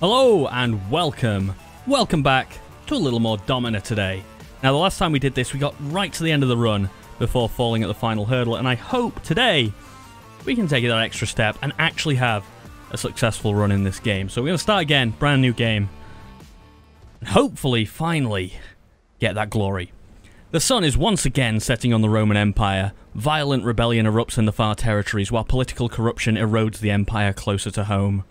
Hello and welcome back to a little more Domina today. Now the last time we did this we got right to the end of the run before falling at the final hurdle, and I hope today we can take that extra step and actually have a successful run in this game. So we're going to start again, brand new game, and hopefully finally get that glory. The sun is once again setting on the Roman Empire. Violent rebellion erupts in the far territories while political corruption erodes the empire closer to home.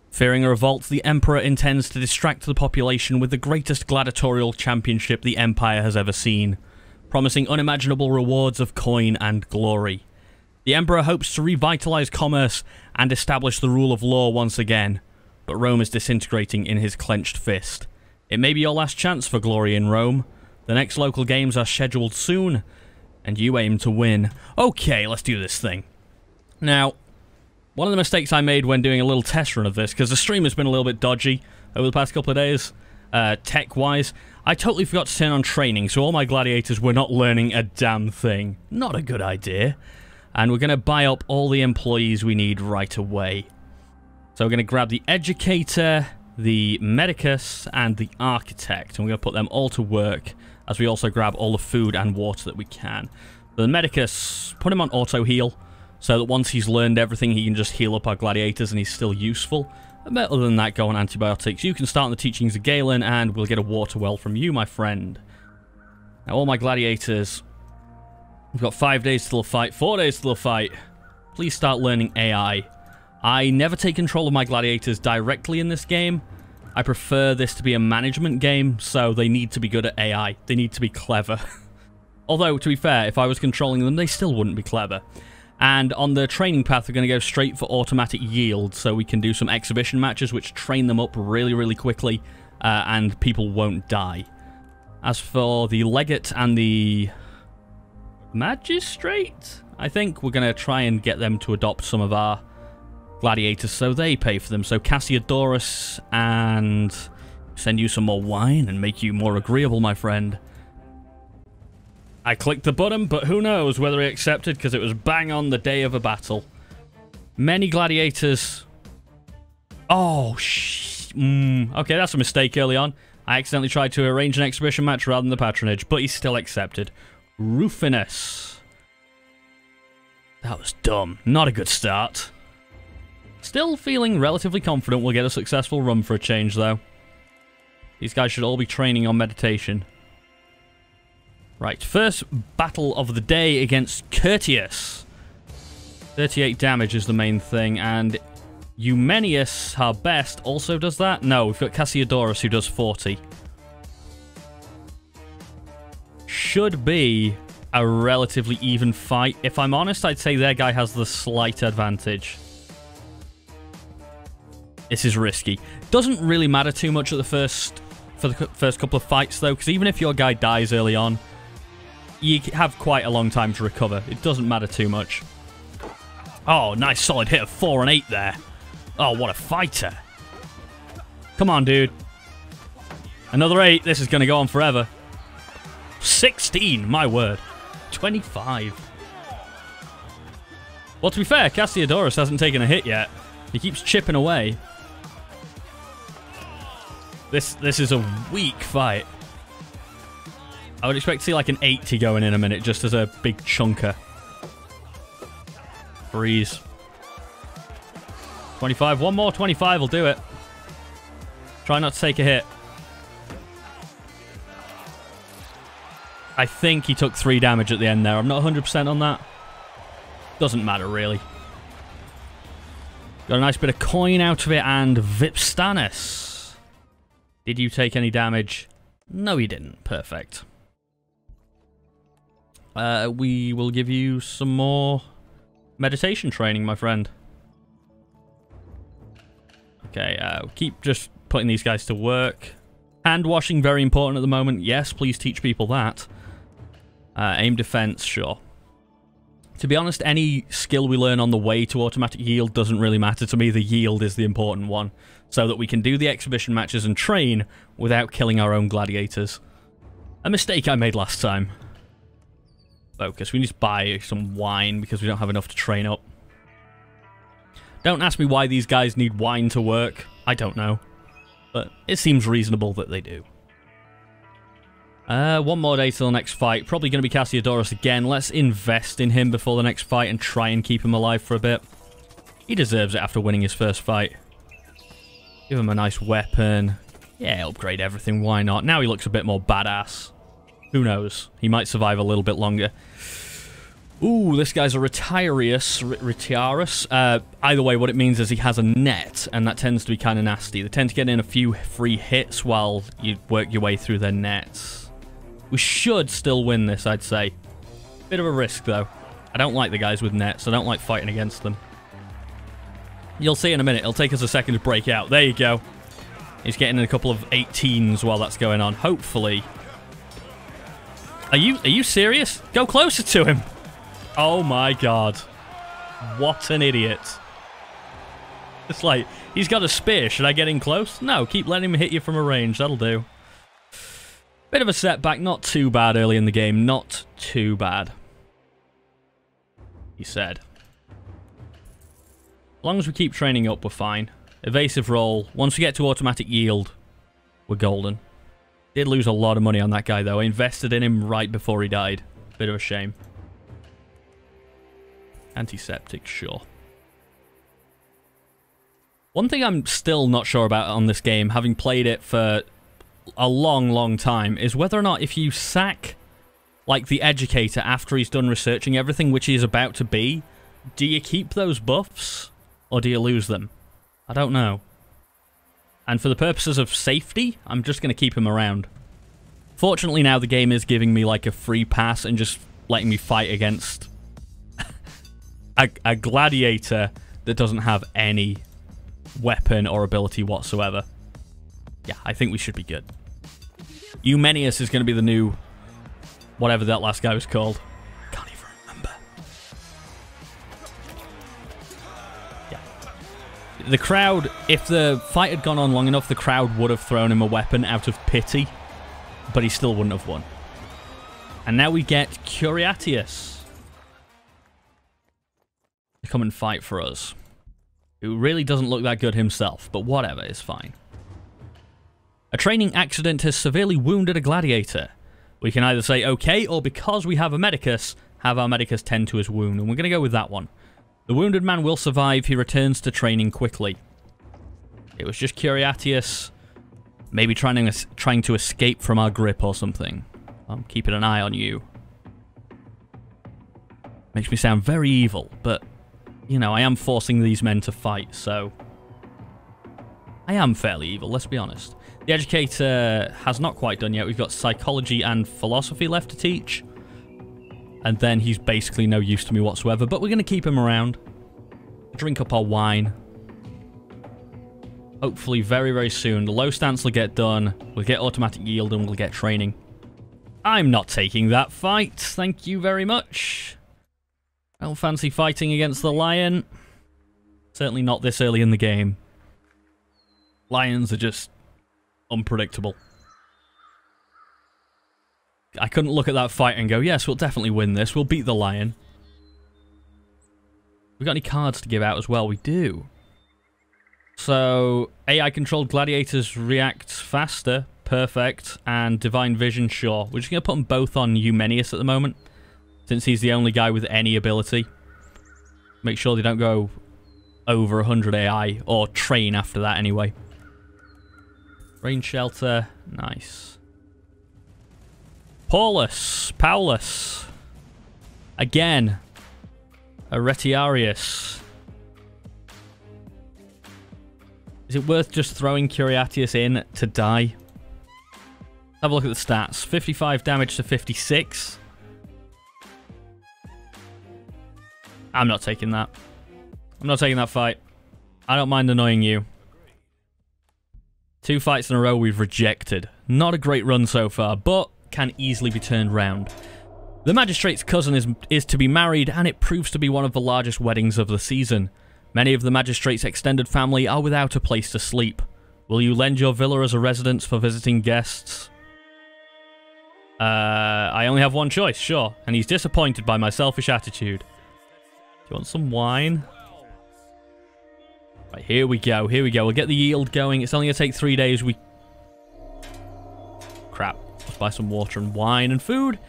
Fearing a revolt, the Emperor intends to distract the population with the greatest gladiatorial championship the Empire has ever seen, promising unimaginable rewards of coin and glory. The Emperor hopes to revitalize commerce and establish the rule of law once again, but Rome is disintegrating in his clenched fist. It may be your last chance for glory in Rome. The next local games are scheduled soon, and you aim to win. Okay, let's do this thing. Now, one of the mistakes I made when doing a little test run of this, because the stream has been a little bit dodgy over the past couple of days, tech-wise, I totally forgot to turn on training, so all my gladiators were not learning a damn thing. Not a good idea. And we're going to buy up all the employees we need right away. So we're going to grab the educator, the medicus, and the architect, and we're going to put them all to work, as we also grab all the food and water that we can. The medicus, put him on auto-heal, so that once he's learned everything, he can just heal up our gladiators and he's still useful. But other than that, go on antibiotics. You can start on the teachings of Galen, and we'll get a water well from you, my friend. Now, all my gladiators, we've got 5 days till the fight, 4 days till the fight. Please start learning AI. I never take control of my gladiators directly in this game. I prefer this to be a management game, so they need to be good at AI. They need to be clever. Although, to be fair, if I was controlling them, they still wouldn't be clever. And on the training path, we're going to go straight for automatic yield, so we can do some exhibition matches which train them up really, really quickly, and people won't die. As for the legate and the magistrate, I think we're going to try and get them to adopt some of our gladiators so they pay for them. So Cassiodorus, and send you some more wine and make you more agreeable, my friend. I clicked the button, but who knows whether he accepted, because it was bang on the day of a battle. Many gladiators. Oh, okay, that's a mistake early on. I accidentally tried to arrange an exhibition match rather than the patronage, but he still accepted. Rufinus. That was dumb. Not a good start. Still feeling relatively confident we'll get a successful run for a change, though. These guys should all be training on meditation. Right, first battle of the day against Curtius. 38 damage is the main thing, and Eumenius, our best, also does that? No, we've got Cassiodorus who does 40. Should be a relatively even fight. If I'm honest, I'd say their guy has the slight advantage. This is risky. Doesn't really matter too much at the first couple of fights, though, because even if your guy dies early on, you have quite a long time to recover. It doesn't matter too much. Oh, nice solid hit of 4 and 8 there. Oh, what a fighter. Come on, dude. Another 8. This is going to go on forever. 16, my word. 25. Well, to be fair, Cassiodorus hasn't taken a hit yet. He keeps chipping away. This is a weak fight. I would expect to see like an 80 going in a minute, just as a big chunker. Freeze. 25. One more 25 will do it. Try not to take a hit. I think he took 3 damage at the end there. I'm not 100% on that. Doesn't matter, really. Got a nice bit of coin out of it, and Vipstanus. Did you take any damage? No, he didn't. Perfect. We will give you some more meditation training, my friend. Okay, keep just putting these guys to work. Hand washing, very important at the moment. Yes, please teach people that. Aim defense, sure. To be honest, any skill we learn on the way to automatic yield doesn't really matter to me. The yield is the important one, so that we can do the exhibition matches and train without killing our own gladiators. A mistake I made last time. Focus. We need to buy some wine because we don't have enough to train up. Don't ask me why these guys need wine to work. I don't know. But it seems reasonable that they do. One more day till the next fight. Probably going to be Cassiodorus again. Let's invest in him before the next fight and try and keep him alive for a bit. He deserves it after winning his first fight. Give him a nice weapon. Yeah, upgrade everything. Why not? Now he looks a bit more badass. Who knows? He might survive a little bit longer. Ooh, this guy's a Retiarius. Either way, what it means is he has a net, and that tends to be kind of nasty. They tend to get in a few free hits while you work your way through their nets. We should still win this, I'd say. Bit of a risk, though. I don't like the guys with nets. I don't like fighting against them. You'll see in a minute. It'll take us a second to break out. There you go. He's getting in a couple of 18s while that's going on. Hopefully. Are you serious? Go closer to him. Oh my god. What an idiot. It's like, he's got a spear. Should I get in close? No, keep letting him hit you from a range. That'll do. Bit of a setback. Not too bad early in the game. Not too bad. He said. As long as we keep training up, we're fine. Evasive roll. Once we get to automatic yield, we're golden. Did lose a lot of money on that guy, though. I invested in him right before he died. Bit of a shame. Antiseptic, sure. One thing I'm still not sure about on this game, having played it for a long time, is whether or not if you sack, like, the educator after he's done researching everything, which he's about to be, do you keep those buffs, or do you lose them? I don't know. And for the purposes of safety, I'm just going to keep him around. Fortunately now the game is giving me, like, a free pass and just letting me fight against a gladiator that doesn't have any weapon or ability whatsoever. Yeah, I think we should be good. Eumenius is going to be the new... whatever that last guy was called. Can't even remember. Yeah. The crowd, if the fight had gone on long enough, the crowd would have thrown him a weapon out of pity, but he still wouldn't have won. And now we get Curiatius to come and fight for us. Who really doesn't look that good himself, but whatever, it's fine. A training accident has severely wounded a gladiator. We can either say okay, or because we have a medicus, have our medicus tend to his wound, and we're going to go with that one. The wounded man will survive. He returns to training quickly. It was just Curiatius, maybe trying to escape from our grip or something. I'm keeping an eye on you. Makes me sound very evil, but, you know, I am forcing these men to fight, so... I am fairly evil, let's be honest. The educator has not quite done yet. We've got psychology and philosophy left to teach. And then he's basically no use to me whatsoever. But we're going to keep him around. Drink up our wine. Hopefully very soon. The low stance will get done. We'll get automatic yield and we'll get training. I'm not taking that fight. Thank you very much. I don't fancy fighting against the lion. Certainly not this early in the game. Lions are just... unpredictable. I couldn't look at that fight and go, yes, we'll definitely win this. We'll beat the lion. We got any cards to give out as well? We do. So, AI-controlled gladiators react faster. Perfect. And Divine Vision, sure. We're just going to put them both on Eumenius at the moment, since he's the only guy with any ability. Make sure they don't go over 100 AI, or train after that anyway. Rain shelter. Nice. Paulus. Again. A Retiarius. Is it worth just throwing Curiatius in to die? Have a look at the stats. 55 damage to 56. I'm not taking that. I'm not taking that fight. I don't mind annoying you. 2 fights in a row we've rejected. Not a great run so far, but can easily be turned round. The magistrate's cousin is to be married, and it proves to be one of the largest weddings of the season. Many of the magistrate's extended family are without a place to sleep. Will you lend your villa as a residence for visiting guests? I only have one choice, sure. And he's disappointed by my selfish attitude. Do you want some wine? Right, here we go. Here we go. We'll get the yield going. It's only going to take 3 days. Crap. Let's buy some water and wine and food.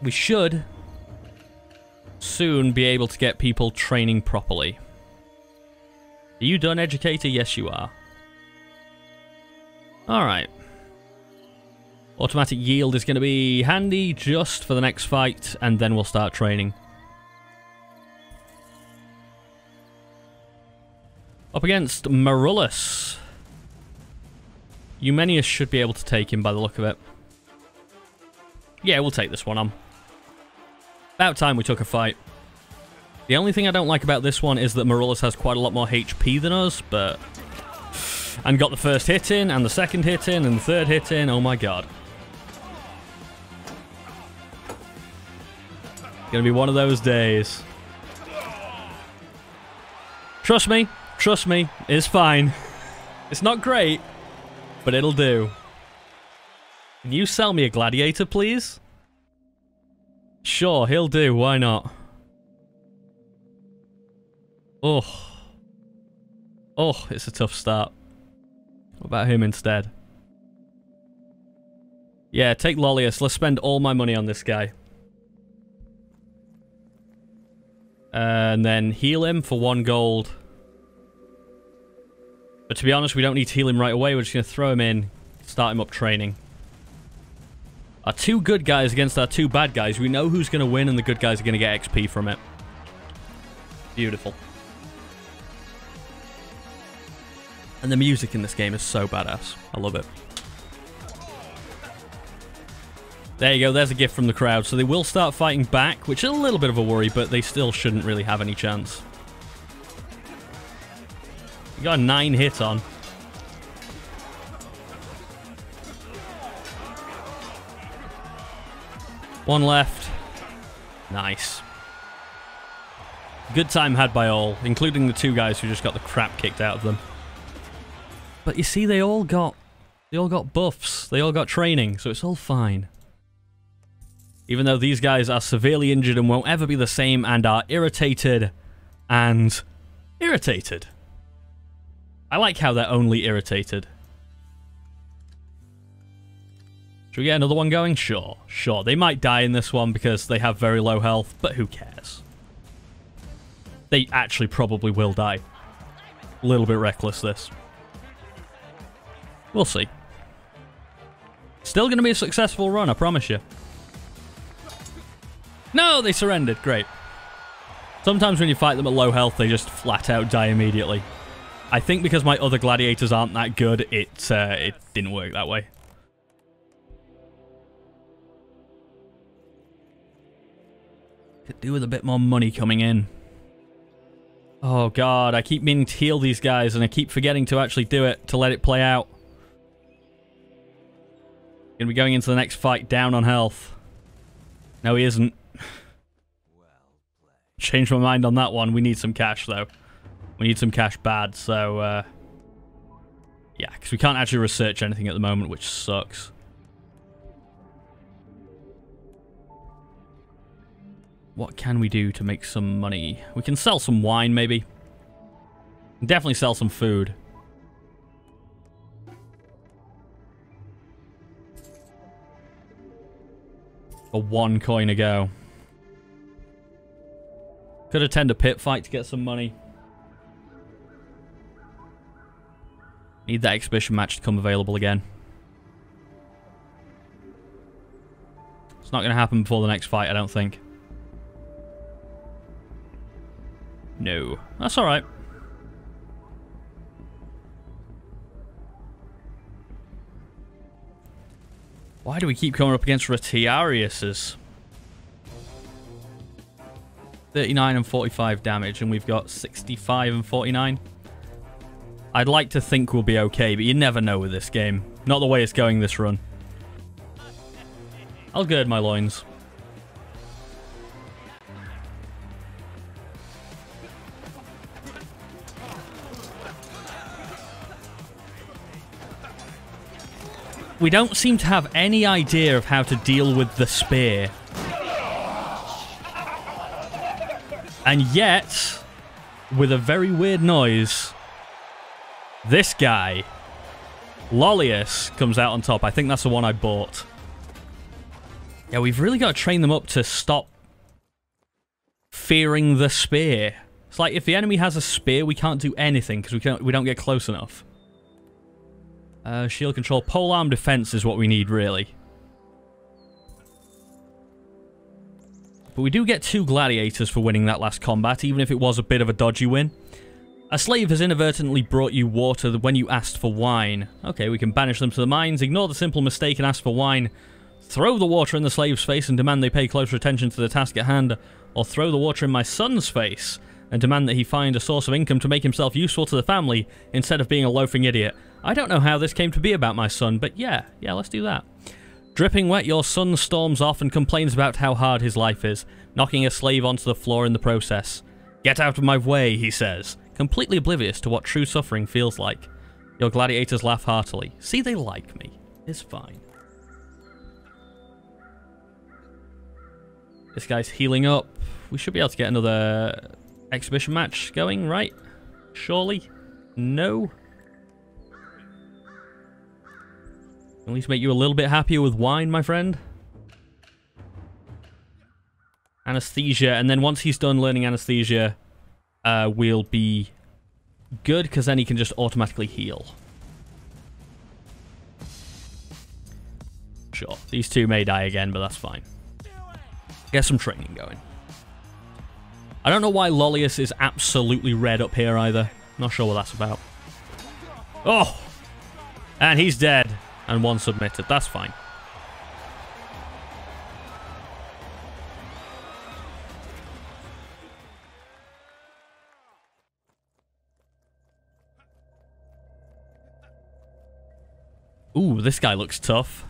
We should soon be able to get people training properly. Are you done, educator? Yes, you are. Alright. Automatic yield is going to be handy just for the next fight, and then we'll start training. Up against Marullus. Eumenius should be able to take him by the look of it. Yeah, we'll take this one on. About time we took a fight. The only thing I don't like about this one is that Marullus has quite a lot more HP than us, but... And got the first hit in, and the second hit in, and the third hit in. Oh my god. Gonna be one of those days. Trust me, it's fine. It's not great, but it'll do. Can you sell me a gladiator, please? Sure, he'll do, why not? Oh. Oh, it's a tough start. What about him instead? Yeah, take Lollius. Let's spend all my money on this guy. And then heal him for 1 gold. But to be honest, we don't need to heal him right away. We're just going to throw him in, start him up training. Our 2 good guys against our 2 bad guys. We know who's going to win, and the good guys are going to get XP from it. Beautiful. And the music in this game is so badass. I love it. There you go, there's a gift from the crowd. So they will start fighting back, which is a little bit of a worry, but they still shouldn't really have any chance. We got a 9 hit on. One left. Nice. Good time had by all, including the 2 guys who just got the crap kicked out of them. But you see, they all got buffs. They all got training, so it's all fine. Even though these guys are severely injured and won't ever be the same and are irritated and irritated. I like how they're only irritated. Should we get another one going? Sure, sure. They might die in this one because they have very low health, but who cares? They actually probably will die. A little bit reckless, this. We'll see. Still going to be a successful run, I promise you. No, they surrendered. Great. Sometimes when you fight them at low health, they just flat out die immediately. I think because my other gladiators aren't that good, it didn't work that way. Could do with a bit more money coming in. Oh god, I keep meaning to heal these guys and I keep forgetting to actually do it, to let it play out. Gonna be going into the next fight down on health. No, he isn't. Changed my mind on that one. We need some cash, though. We need some cash bad, so... yeah, because we can't actually research anything at the moment, which sucks. What can we do to make some money? We can sell some wine, maybe. Definitely sell some food. For 1 coin a go. Could attend a pit fight to get some money. Need that exhibition match to come available again. It's not going to happen before the next fight, I don't think. No. That's alright. Why do we keep coming up against Retiariuses? 39 and 45 damage, and we've got 65 and 49. I'd like to think we'll be okay, but you never know with this game. Not the way it's going this run. I'll gird my loins. We don't seem to have any idea of how to deal with the spear. And yet, with a very weird noise, this guy, Lollius, comes out on top. I think that's the one I bought. Yeah, we've really got to train them up to stop fearing the spear. It's like if the enemy has a spear, we can't do anything because we don't get close enough. Shield control, polearm defense is what we need, really. But we do get 2 gladiators for winning that last combat, even if it was a bit of a dodgy win. A slave has inadvertently brought you water when you asked for wine. Okay, we can banish them to the mines, ignore the simple mistake and ask for wine. Throw the water in the slave's face and demand they pay closer attention to the task at hand. Or throw the water in my son's face and demand that he find a source of income to make himself useful to the family instead of being a loafing idiot. I don't know how this came to be about my son, but yeah, let's do that. Dripping wet, your son storms off and complains about how hard his life is, knocking a slave onto the floor in the process. Get out of my way, he says, completely oblivious to what true suffering feels like. Your gladiators laugh heartily. See, they like me. It's fine. This guy's healing up. We should be able to get another exhibition match going, right? Surely? No? At least make you a little bit happier with wine, my friend. Anesthesia, and then once he's done learning anesthesia, we'll be good, because then he can just automatically heal. Sure, these 2 may die again, but that's fine. Get some training going. I don't know why Lollius is absolutely red up here either. Not sure what that's about. Oh! And he's dead. And 1 submitted. That's fine. Ooh, this guy looks tough.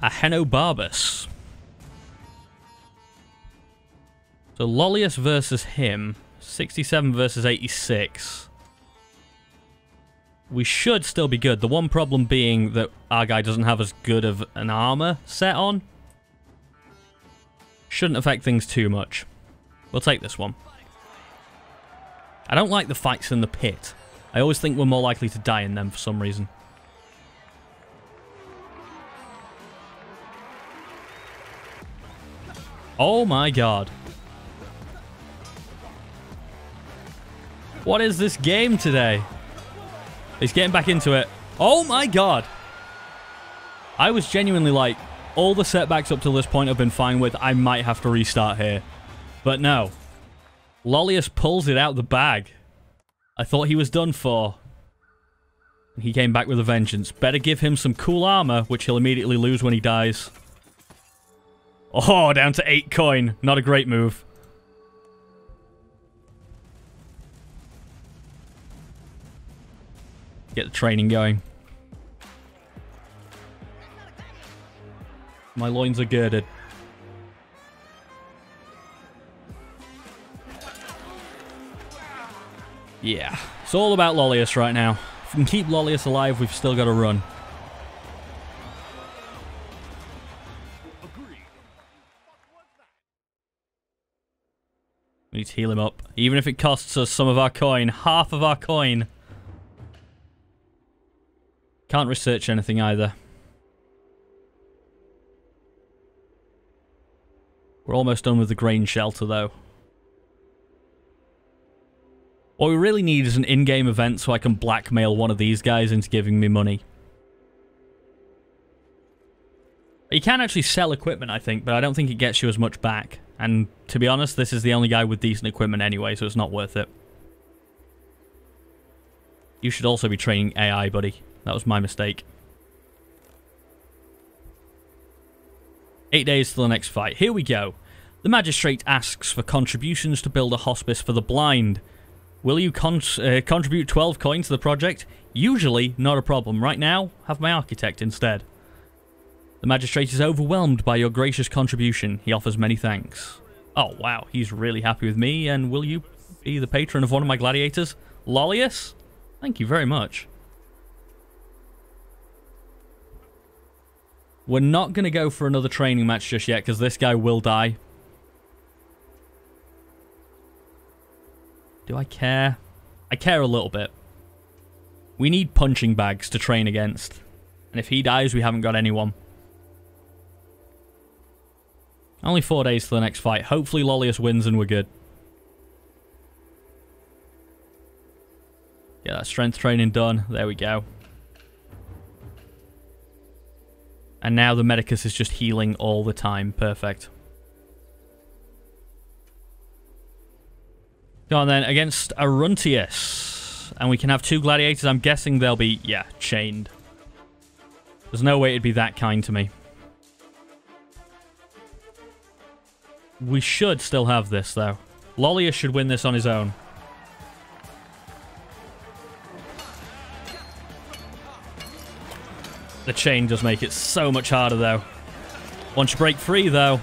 Ahenobarbus. So Lollius versus him. 67 versus 86. We should still be good. The one problem being that our guy doesn't have as good of an armor set on. Shouldn't affect things too much. We'll take this one. I don't like the fights in the pit. I always think we're more likely to die in them for some reason. Oh my god. What is this game today? He's getting back into it. Oh my god. I was genuinely like, all the setbacks up to this point I've been fine with. I might have to restart here. But no. Lollius pulls it out the bag. I thought he was done for. And he came back with a vengeance. Better give him some cool armor, which he'll immediately lose when he dies. Oh, down to 8 coin. Not a great move. Get the training going. My loins are girded. Yeah, it's all about Lollius right now. If we can keep Lollius alive, we've still got to run. We need to heal him up. Even if it costs us some of our coin. Half of our coin. Can't research anything either. We're almost done with the grain shelter, though. What we really need is an in-game event so I can blackmail one of these guys into giving me money. You can actually sell equipment, I think, but I don't think it gets you as much back. And to be honest, this is the only guy with decent equipment anyway, so it's not worth it. You should also be training AI, buddy. That was my mistake. 8 days till the next fight. Here we go. The magistrate asks for contributions to build a hospice for the blind. Will you contribute 12 coins to the project? Usually, not a problem. Right now, have my architect instead. The magistrate is overwhelmed by your gracious contribution. He offers many thanks. Oh, wow. He's really happy with me. And will you be the patron of one of my gladiators? Lollius? Thank you very much. We're not going to go for another training match just yet, because this guy will die. Do I care? I care a little bit. We need punching bags to train against. And if he dies, we haven't got anyone. Only 4 days to the next fight. Hopefully Lollius wins and we're good. Get that strength training done. There we go. And now the Medicus is just healing all the time. Perfect. Go on then, against Aruntius. And we can have 2 gladiators. I'm guessing they'll be, yeah, chained. There's no way it'd be that kind to me. We should still have this, though. Lollius should win this on his own. The chain does make it so much harder, though. Once you break free, though,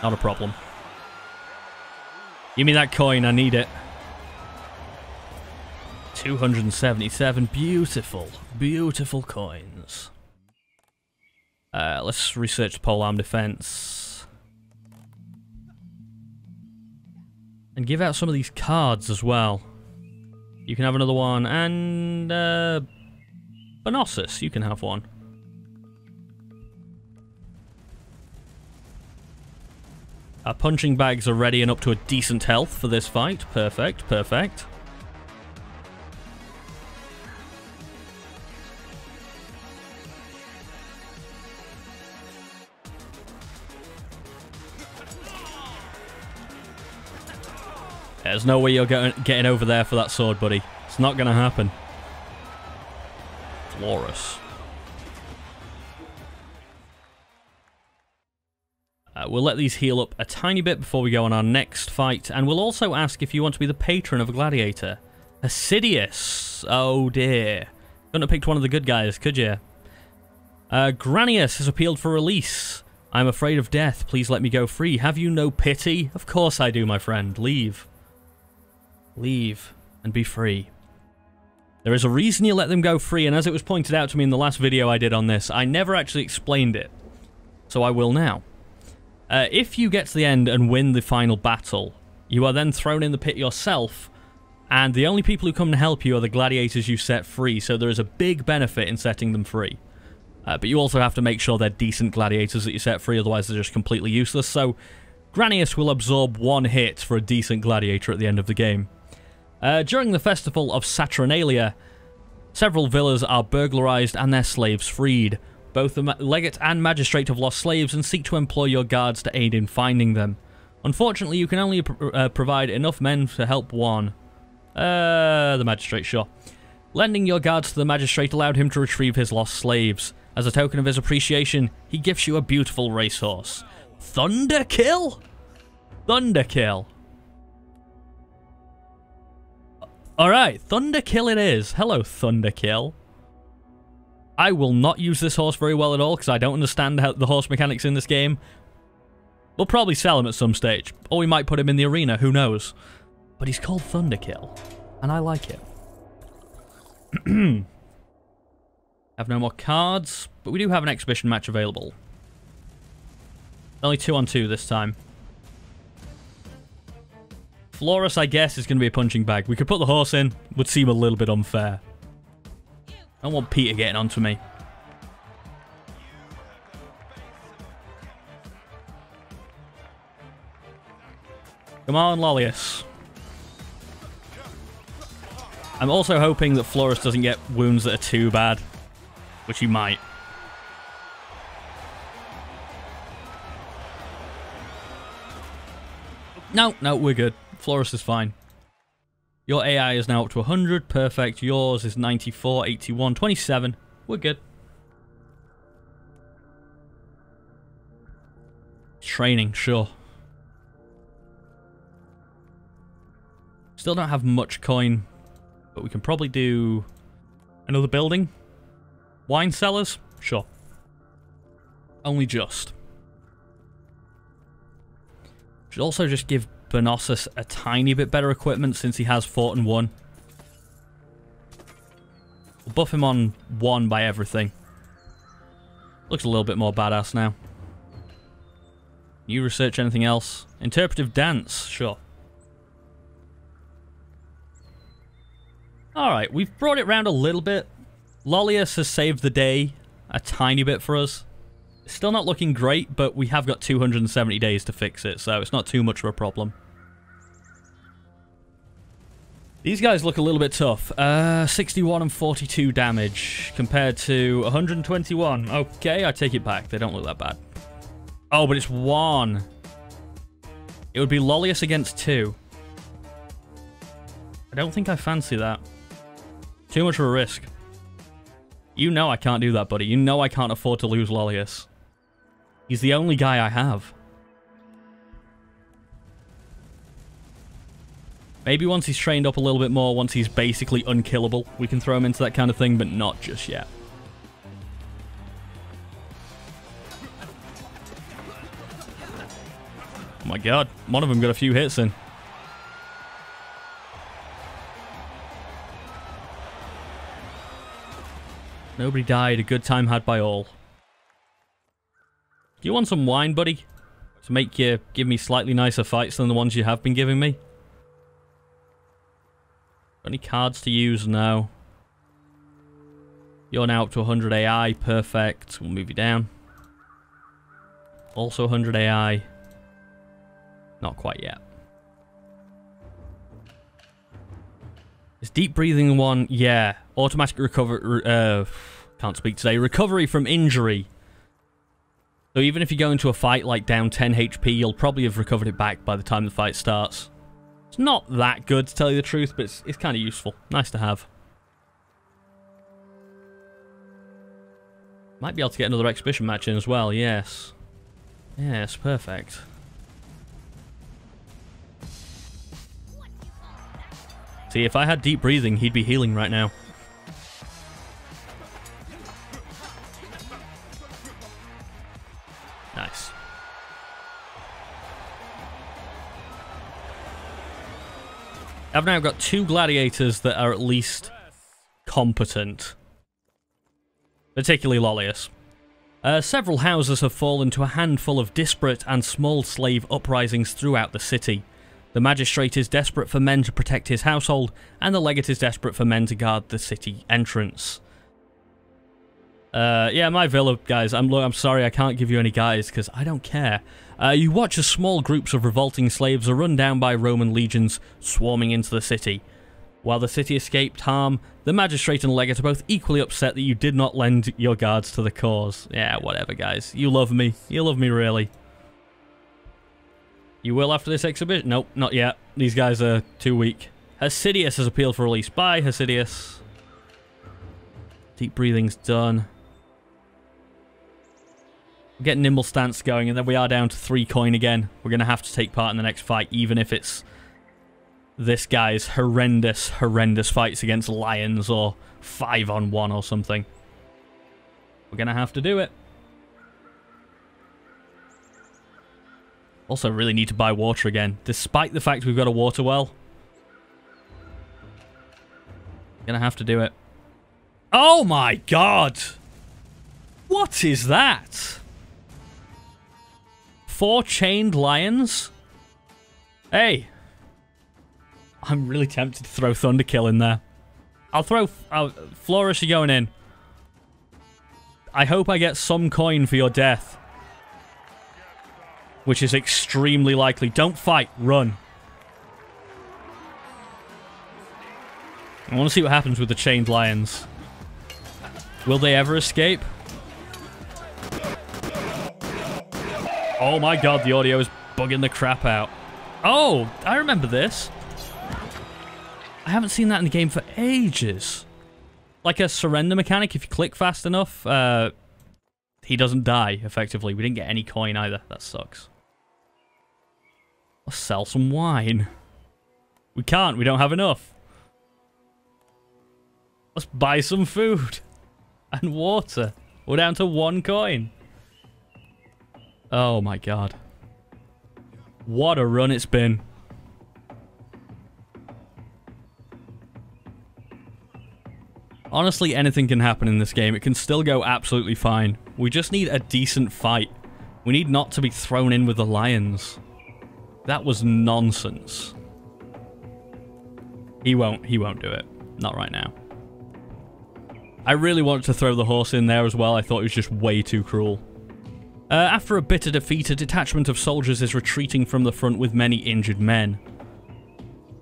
not a problem. Give me that coin, I need it. 277, beautiful, beautiful coins. Let's research the polearm defense. And give out some of these cards as well. You can have another one, and Bonosus, you can have one. Our punching bags are ready and up to a decent health for this fight. Perfect, perfect. There's no way you're getting over there for that sword, buddy. It's not going to happen. Florus. We'll let these heal up a tiny bit before we go on our next fight, and we'll also ask if you want to be the patron of a gladiator. Assidius. Oh dear. Couldn't have picked one of the good guys, could you? Granius has appealed for release. I'm afraid of death. Please let me go free. Have you no pity? Of course I do, my friend. Leave. Leave and be free. There is a reason you let them go free, and as it was pointed out to me in the last video I did on this, I never actually explained it. So I will now. If you get to the end and win the final battle, you are then thrown in the pit yourself, and the only people who come to help you are the gladiators you set free, so there is a big benefit in setting them free. But you also have to make sure they're decent gladiators that you set free, otherwise they're just completely useless. So Granius will absorb 1 hit for a decent gladiator at the end of the game. During the festival of Saturnalia, several villas are burglarized and their slaves freed. Both the legate and magistrate have lost slaves and seek to employ your guards to aid in finding them. Unfortunately, you can only provide enough men to help one. The magistrate, sure. Lending your guards to the magistrate allowed him to retrieve his lost slaves. As a token of his appreciation, he gifts you a beautiful racehorse. Thunderkill? Thunderkill. Alright, Thunderkill it is. Hello, Thunderkill. I will not use this horse very well at all because I don't understand how the horse mechanics in this game. We'll probably sell him at some stage. Or we might put him in the arena, who knows. But he's called Thunderkill, and I like it. Have no more cards, but we do have an exhibition match available. Only 2-on-2 this time. Florus, I guess, is going to be a punching bag. We could put the horse in. Would seem a little bit unfair. I don't want Peter getting onto me. Come on, Lollius. I'm also hoping that Florus doesn't get wounds that are too bad. Which he might. No, we're good. Florus is fine. Your AI is now up to 100. Perfect. Yours is 94, 81, 27. We're good. Training, sure. Still don't have much coin, but we can probably do another building. Wine cellars? Sure. Only just. Should also just give Bonosus a tiny bit better equipment since he has fought and won. We'll buff him on 1 by everything. Looks a little bit more badass now. You research anything else? Interpretive dance? Sure. Alright, we've brought it round a little bit. Lollius has saved the day a tiny bit for us. It's still not looking great, but we have got 270 days to fix it, so it's not too much of a problem. These guys look a little bit tough. 61 and 42 damage compared to 121. Okay, I take it back. They don't look that bad. Oh, but it's 1. It would be Lollius against 2. I don't think I fancy that. Too much of a risk. You know I can't do that, buddy. You know I can't afford to lose Lollius. He's the only guy I have. Maybe once he's trained up a little bit more, once he's basically unkillable, we can throw him into that kind of thing, but not just yet. Oh my god, one of them got a few hits in. Nobody died, a good time had by all. Do you want some wine, buddy? To make you give me slightly nicer fights than the ones you have been giving me? Got any cards to use? No. You're now up to 100 AI. Perfect. We'll move you down. Also 100 AI. Not quite yet. Is deep breathing one? Yeah. Automatic recovery. Can't speak today. Recovery from injury. So even if you go into a fight like down 10 HP, you'll probably have recovered it back by the time the fight starts. It's not that good, to tell you the truth, but it's kind of useful. Nice to have. Might be able to get another exhibition match in as well, yes. Yes, perfect. See, if I had deep breathing, he'd be healing right now. Nice. I've now got 2 gladiators that are at least competent. Particularly Lollius. Several houses have fallen to a handful of disparate and small slave uprisings throughout the city. The magistrate is desperate for men to protect his household, and the legate is desperate for men to guard the city entrance. Yeah, my villa, guys. I'm sorry I can't give you any guys, because I don't care. You watch as small groups of revolting slaves are run down by Roman legions swarming into the city. While the city escaped harm, the magistrate and legate are both equally upset that you did not lend your guards to the cause. Yeah, whatever, guys. You love me. You love me, really. You will after this exhibition? Nope, not yet. These guys are too weak. Hasidius has appealed for release. Bye, Hasidius. Deep breathing's done. Get Nimble Stance going, and then we are down to 3 coin again. We're going to have to take part in the next fight, even if it's this guy's horrendous fights against lions or 5-on-1 or something. We're going to have to do it. Also, really need to buy water again, despite the fact we've got a water well. Gonna have to do it. Oh my god! What is that? 4 chained lions? Hey. I'm really tempted to throw Thunderkill in there. I'll throw... Flourish, you're going in. I hope I get some coin for your death. Which is extremely likely. Don't fight. Run. I want to see what happens with the chained lions. Will they ever escape? Oh my god, the audio is bugging the crap out. Oh, I remember this. I haven't seen that in the game for ages. Like a surrender mechanic, if you click fast enough, he doesn't die, effectively. We didn't get any coin either. That sucks. Let's sell some wine. We can't. We don't have enough. Let's buy some food. And water. We're down to 1 coin. Oh my god. What a run it's been. Honestly, anything can happen in this game. It can still go absolutely fine. We just need a decent fight. We need not to be thrown in with the lions. That was nonsense. He won't do it. Not right now. I really wanted to throw the horse in there as well. I thought it was just way too cruel. After a bitter defeat, a detachment of soldiers is retreating from the front with many injured men.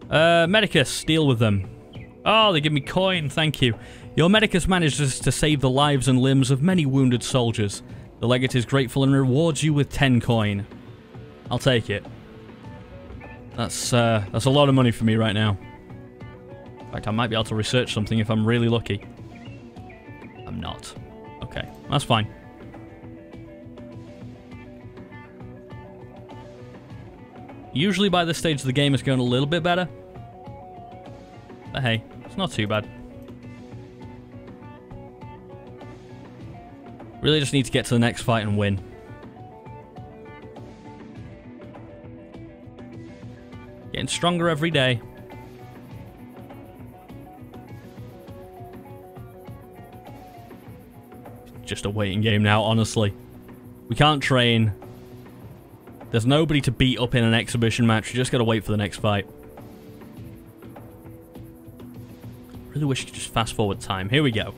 Medicus, deal with them. Oh, they give me coin, thank you. Your Medicus manages to save the lives and limbs of many wounded soldiers. The legate is grateful and rewards you with 10 coin. I'll take it. That's a lot of money for me right now. In fact, I might be able to research something if I'm really lucky. I'm not. Okay, that's fine. Usually by this stage of the game it's going a little bit better. But hey, it's not too bad. Really just need to get to the next fight and win. Getting stronger every day. Just a waiting game now, honestly. We can't train. There's nobody to beat up in an exhibition match. You just gotta wait for the next fight. Really wish you could just fast forward time. Here we go.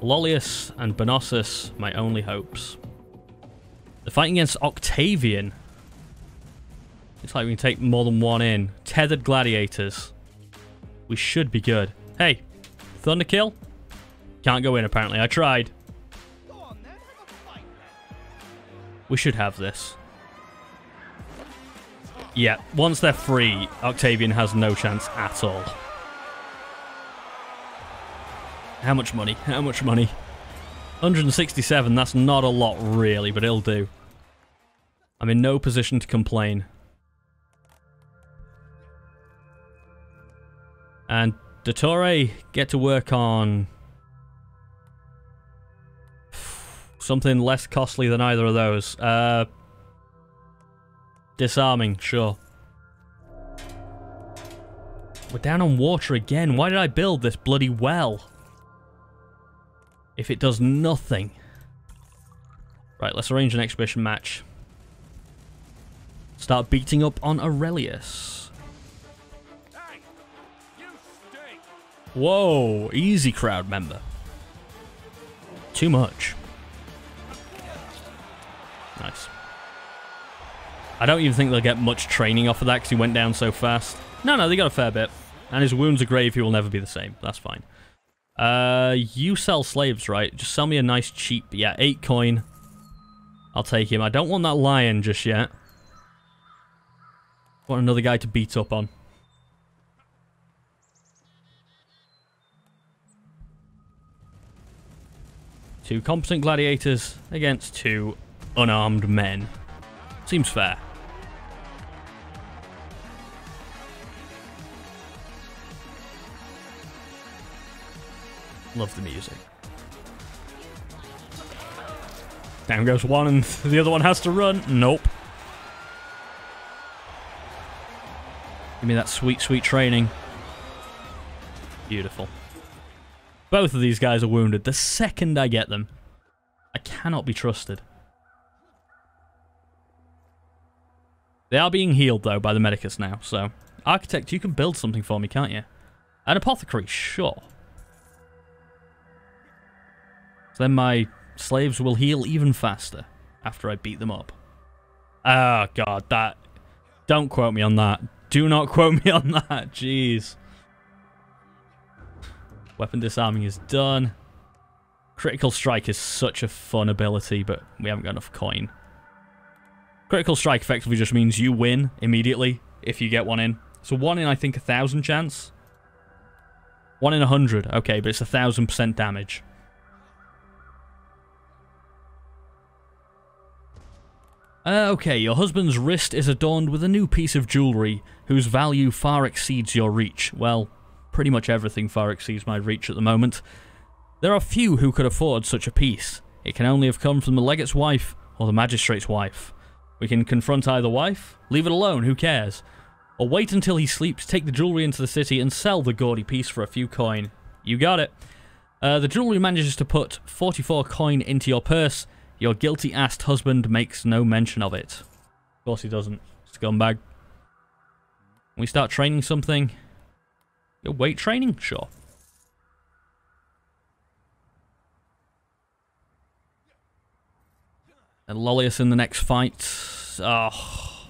Lollius and Bonosus, my only hopes. They're fighting against Octavian. Looks like we can take more than one in. Tethered gladiators. We should be good. Hey, Thunderkill? Can't go in apparently. I tried. We should have this. Yeah, once they're free, Octavian has no chance at all. How much money? How much money? 167, that's not a lot really, but it'll do. I'm in no position to complain. And Dottore, get to work on something less costly than either of those. Disarming, sure. We're down on water again. Why did I build this bloody well? If it does nothing. Right, let's arrange an exhibition match. Start beating up on Aurelius. Whoa, easy crowd member. Too much. Nice. I don't even think they'll get much training off of that because he went down so fast. No, they got a fair bit. And his wounds are grave, he will never be the same. That's fine. You sell slaves, right? Just sell me a nice cheap... Yeah, 8 coin. I'll take him. I don't want that lion just yet. I want another guy to beat up on. Two competent gladiators against 2 unarmed men. Seems fair. Love the music. Down goes one and the other one has to run. Nope. Give me that sweet, sweet training. Beautiful. Both of these guys are wounded the second I get them. I cannot be trusted. They are being healed, though, by the Medicus now, so... Architect, you can build something for me, can't you? An apothecary, sure. So then my slaves will heal even faster after I beat them up. Oh, God, that... Don't quote me on that. Do not quote me on that, jeez. Weapon disarming is done. Critical strike is such a fun ability, but we haven't got enough coin. Critical strike effectively just means you win immediately if you get one in. So 1 in, I think, 1,000 chance. 1 in 100. Okay, but it's 1,000% damage. Okay, your husband's wrist is adorned with a new piece of jewellery whose value far exceeds your reach. Well, pretty much everything far exceeds my reach at the moment. There are few who could afford such a piece. It can only have come from the legate's wife or the magistrate's wife. We can confront either wife, leave it alone, who cares? Or wait until he sleeps, take the jewellery into the city and sell the gaudy piece for a few coin. You got it. The jewellery manages to put 44 coin into your purse. Your guilty-assed husband makes no mention of it. Of course he doesn't. Scumbag. Can we start training something? Your weight training? Sure. And Lollius in the next fight. Oh.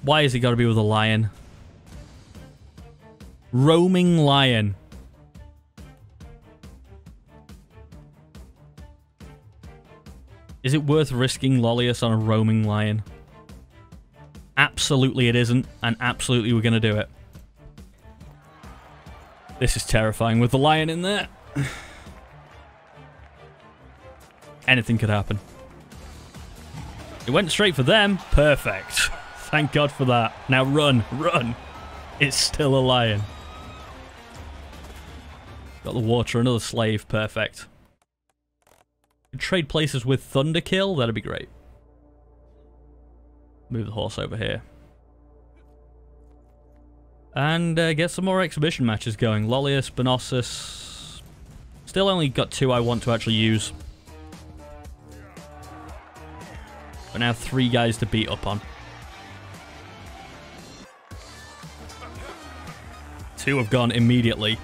Why has he got to be with a lion? Roaming lion. Is it worth risking Lollius on a roaming lion? Absolutely it isn't, and absolutely we're going to do it. This is terrifying with the lion in there. Anything could happen. It went straight for them. Perfect. Thank God for that. Now run, run. It's still a lion. Got the water, another slave. Perfect. Trade places with Thunderkill. That'd be great. Move the horse over here. And get some more exhibition matches going. Lollius, Bonosus. Still only got 2 I want to actually use. But now 3 guys to beat up on. 2 have gone immediately.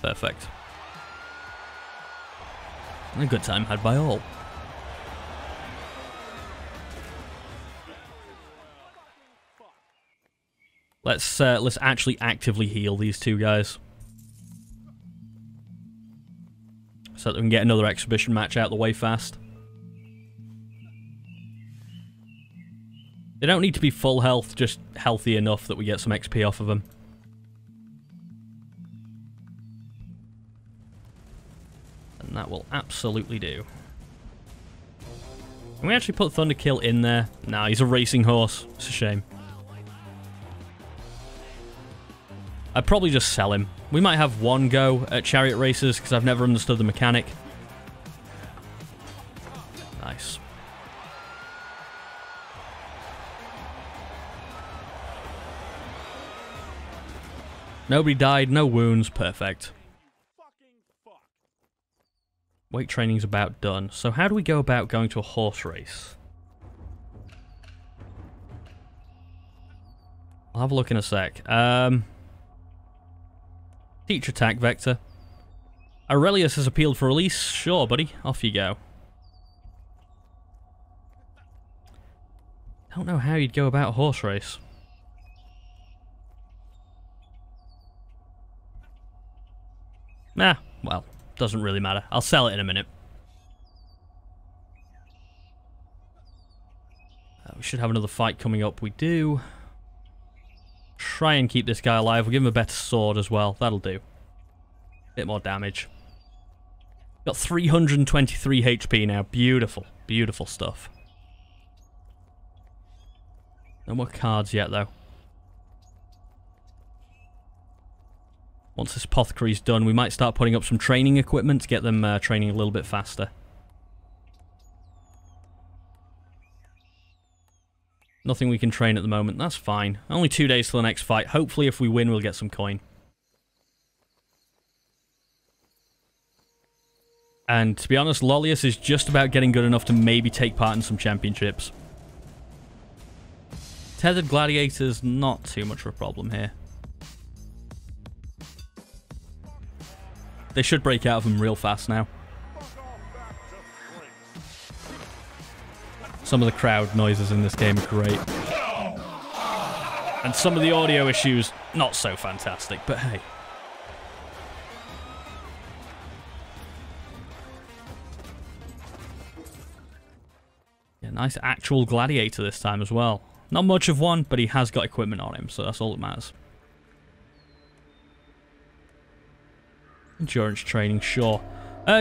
Perfect. And a good time had by all. Let's actually actively heal these 2 guys. So that we can get another exhibition match out of the way fast. They don't need to be full health, just healthy enough that we get some XP off of them. And that will absolutely do. Can we actually put Thunderkill in there? Nah, he's a racing horse. It's a shame. I'd probably just sell him. We might have 1 go at chariot races, because I've never understood the mechanic. Nice. Nobody died, no wounds, perfect. Weight training's about done. So how do we go about going to a horse race? I'll have a look in a sec. Teach attack vector. Aurelius has appealed for release. Sure, buddy. Off you go. Don't know how you'd go about a horse race. Nah, well, doesn't really matter. I'll sell it in a minute. We should have another fight coming up. We do. Try and keep this guy alive. We'll give him a better sword as well. That'll do. Bit more damage. Got 323 HP now. Beautiful. Beautiful stuff. No more cards yet, though. Once this apothecary's done, we might start putting up some training equipment to get them training a little bit faster. Nothing we can train at the moment. That's fine. Only 2 days till the next fight. Hopefully, if we win, we'll get some coin. And to be honest, Lollius is just about getting good enough to maybe take part in some championships. Tethered gladiators, not too much of a problem here. They should break out of them real fast now. Some of the crowd noises in this game are great. And some of the audio issues, not so fantastic, but hey. Yeah, nice actual gladiator this time as well. Not much of one, but he has got equipment on him, so that's all that matters. Endurance training, sure.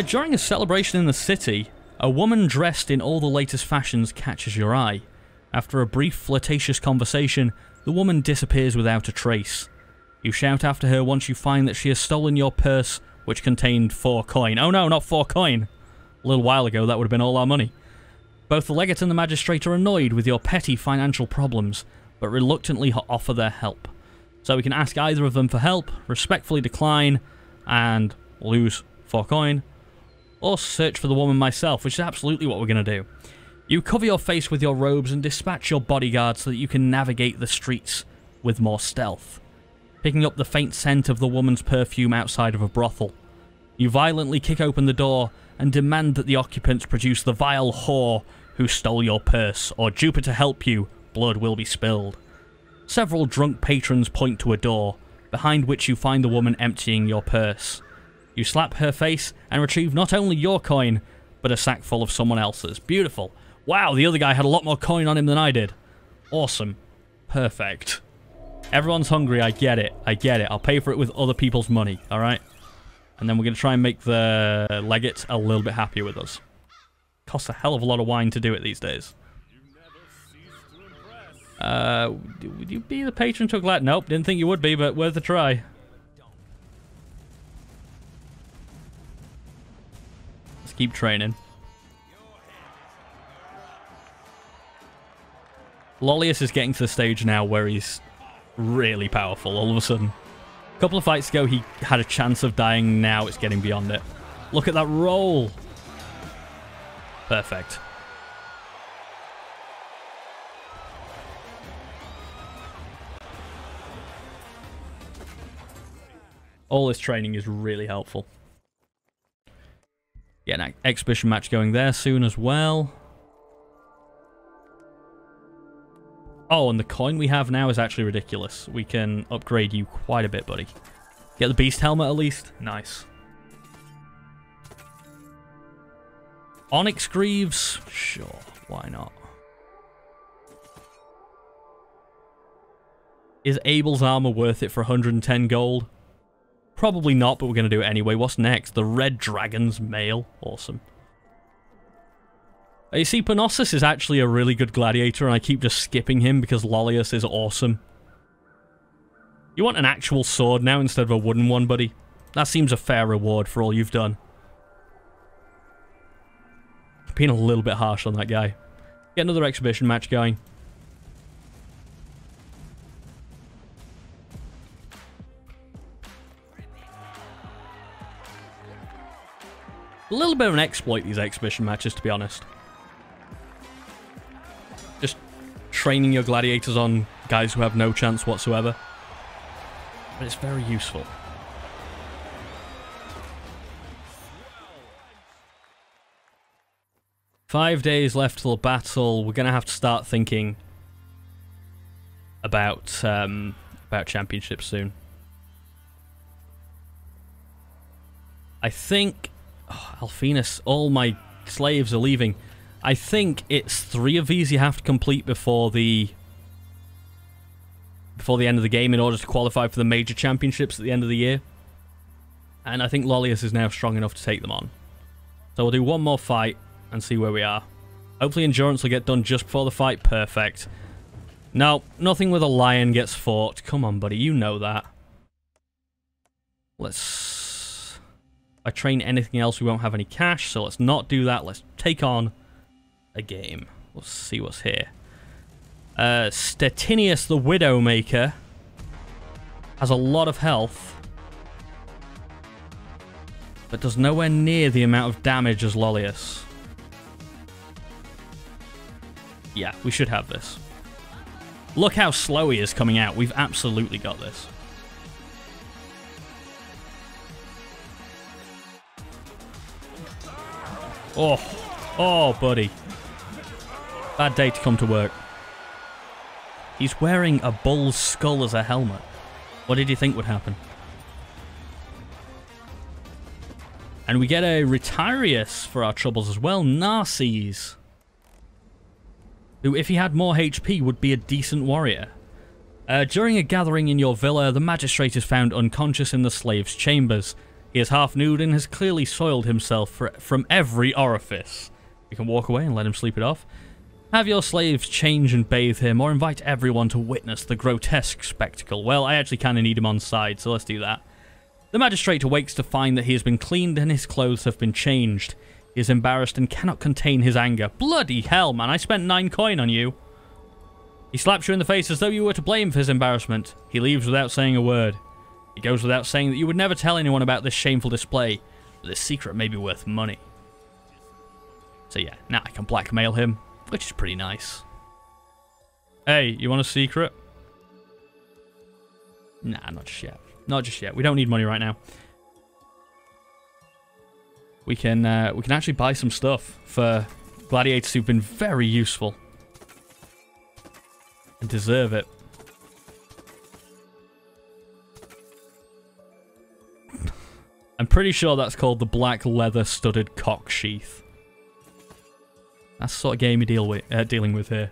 During a celebration in the city, a woman dressed in all the latest fashions catches your eye. After a brief flirtatious conversation, the woman disappears without a trace. You shout after her once you find that she has stolen your purse, which contained 4 coin. Oh no, not 4 coin! A little while ago, that would have been all our money. Both the legate and the magistrate are annoyed with your petty financial problems, but reluctantly offer their help. So we can ask either of them for help, respectfully decline, and lose 4 coin, or search for the woman myself, which is absolutely what we're going to do. You cover your face with your robes and dispatch your bodyguard so that you can navigate the streets with more stealth. picking up the faint scent of the woman's perfume outside of a brothel. You violently kick open the door and demand that the occupants produce the vile whore who stole your purse, or Jupiter help you, blood will be spilled. Several drunk patrons point to a door, behind which you find the woman emptying your purse. You slap her face and retrieve not only your coin, but a sack full of someone else's. Beautiful. Wow, the other guy had a lot more coin on him than I did. Awesome. Perfect. Everyone's hungry, I get it. I get it. I'll pay for it with other people's money, alright? And then we're going to try and make the legate a little bit happier with us. Costs a hell of a lot of wine to do it these days. Would you be the patron to a glad? Nope, didn't think you would be, but worth a try. Let's keep training. Lollius is getting to the stage now where he's really powerful all of a sudden. A couple of fights ago, he had a chance of dying. Now it's getting beyond it. Look at that roll. Perfect. All this training is really helpful. Get an exhibition match going there soon as well. Oh, and the coin we have now is actually ridiculous. We can upgrade you quite a bit, buddy. Get the beast helmet at least. Nice. Onyx Greaves? Sure, why not? Is Abel's armor worth it for 110 gold? Probably not, but we're going to do it anyway. What's next? The Red Dragon's Mail. Awesome. You see, Panossus is actually a really good gladiator, and I keep just skipping him because Lollius is awesome. You want an actual sword now instead of a wooden one, buddy? That seems a fair reward for all you've done. Being a little bit harsh on that guy. Get another exhibition match going. A little bit of an exploit, these exhibition matches, to be honest. Just training your gladiators on guys who have no chance whatsoever. But it's very useful. "5 days left till the battle. We're going to have to start thinking about championships soon. I think... Oh, Alphenus, all my slaves are leaving. I think it's 3 of these you have to complete before the end of the game in order to qualify for the major championships at the end of the year. And I think Lollius is now strong enough to take them on. So we'll do one more fight and see where we are. Hopefully endurance will get done just before the fight. Perfect. No, nothing with a lion gets fought. Come on, buddy, you know that. If I train anything else, we won't have any cash, so let's not do that. Let's take on a game. Let's see what's here. Stettinius the Widowmaker has a lot of health, but does nowhere near the amount of damage as Lollius. Yeah, we should have this. Look how slow he is coming out. We've absolutely got this. Oh, buddy. Bad day to come to work. He's wearing a bull's skull as a helmet. What did you think would happen? And we get a Retarius for our troubles as well. Narses, who, if he had more HP, would be a decent warrior. During a gathering in your villa, the magistrate is found unconscious in the slave's chambers. He is half nude and has clearly soiled himself from every orifice. You can walk away and let him sleep it off. Have your slaves change and bathe him, or invite everyone to witness the grotesque spectacle. Well, I actually kind of need him on side, so let's do that. The magistrate awakes to find that he has been cleaned and his clothes have been changed. He is embarrassed and cannot contain his anger. Bloody hell, man, I spent 9 coin on you. He slaps you in the face as though you were to blame for his embarrassment. He leaves without saying a word. It goes without saying that you would never tell anyone about this shameful display, but this secret may be worth money. So yeah, now I can blackmail him, which is pretty nice. Hey, you want a secret? Nah, not just yet. Not just yet. We don't need money right now. We can actually buy some stuff for gladiators who've been very useful. And deserve it. I'm pretty sure that's called the Black Leather Studded Cock Sheath. That's the sort of game you're dealing with here.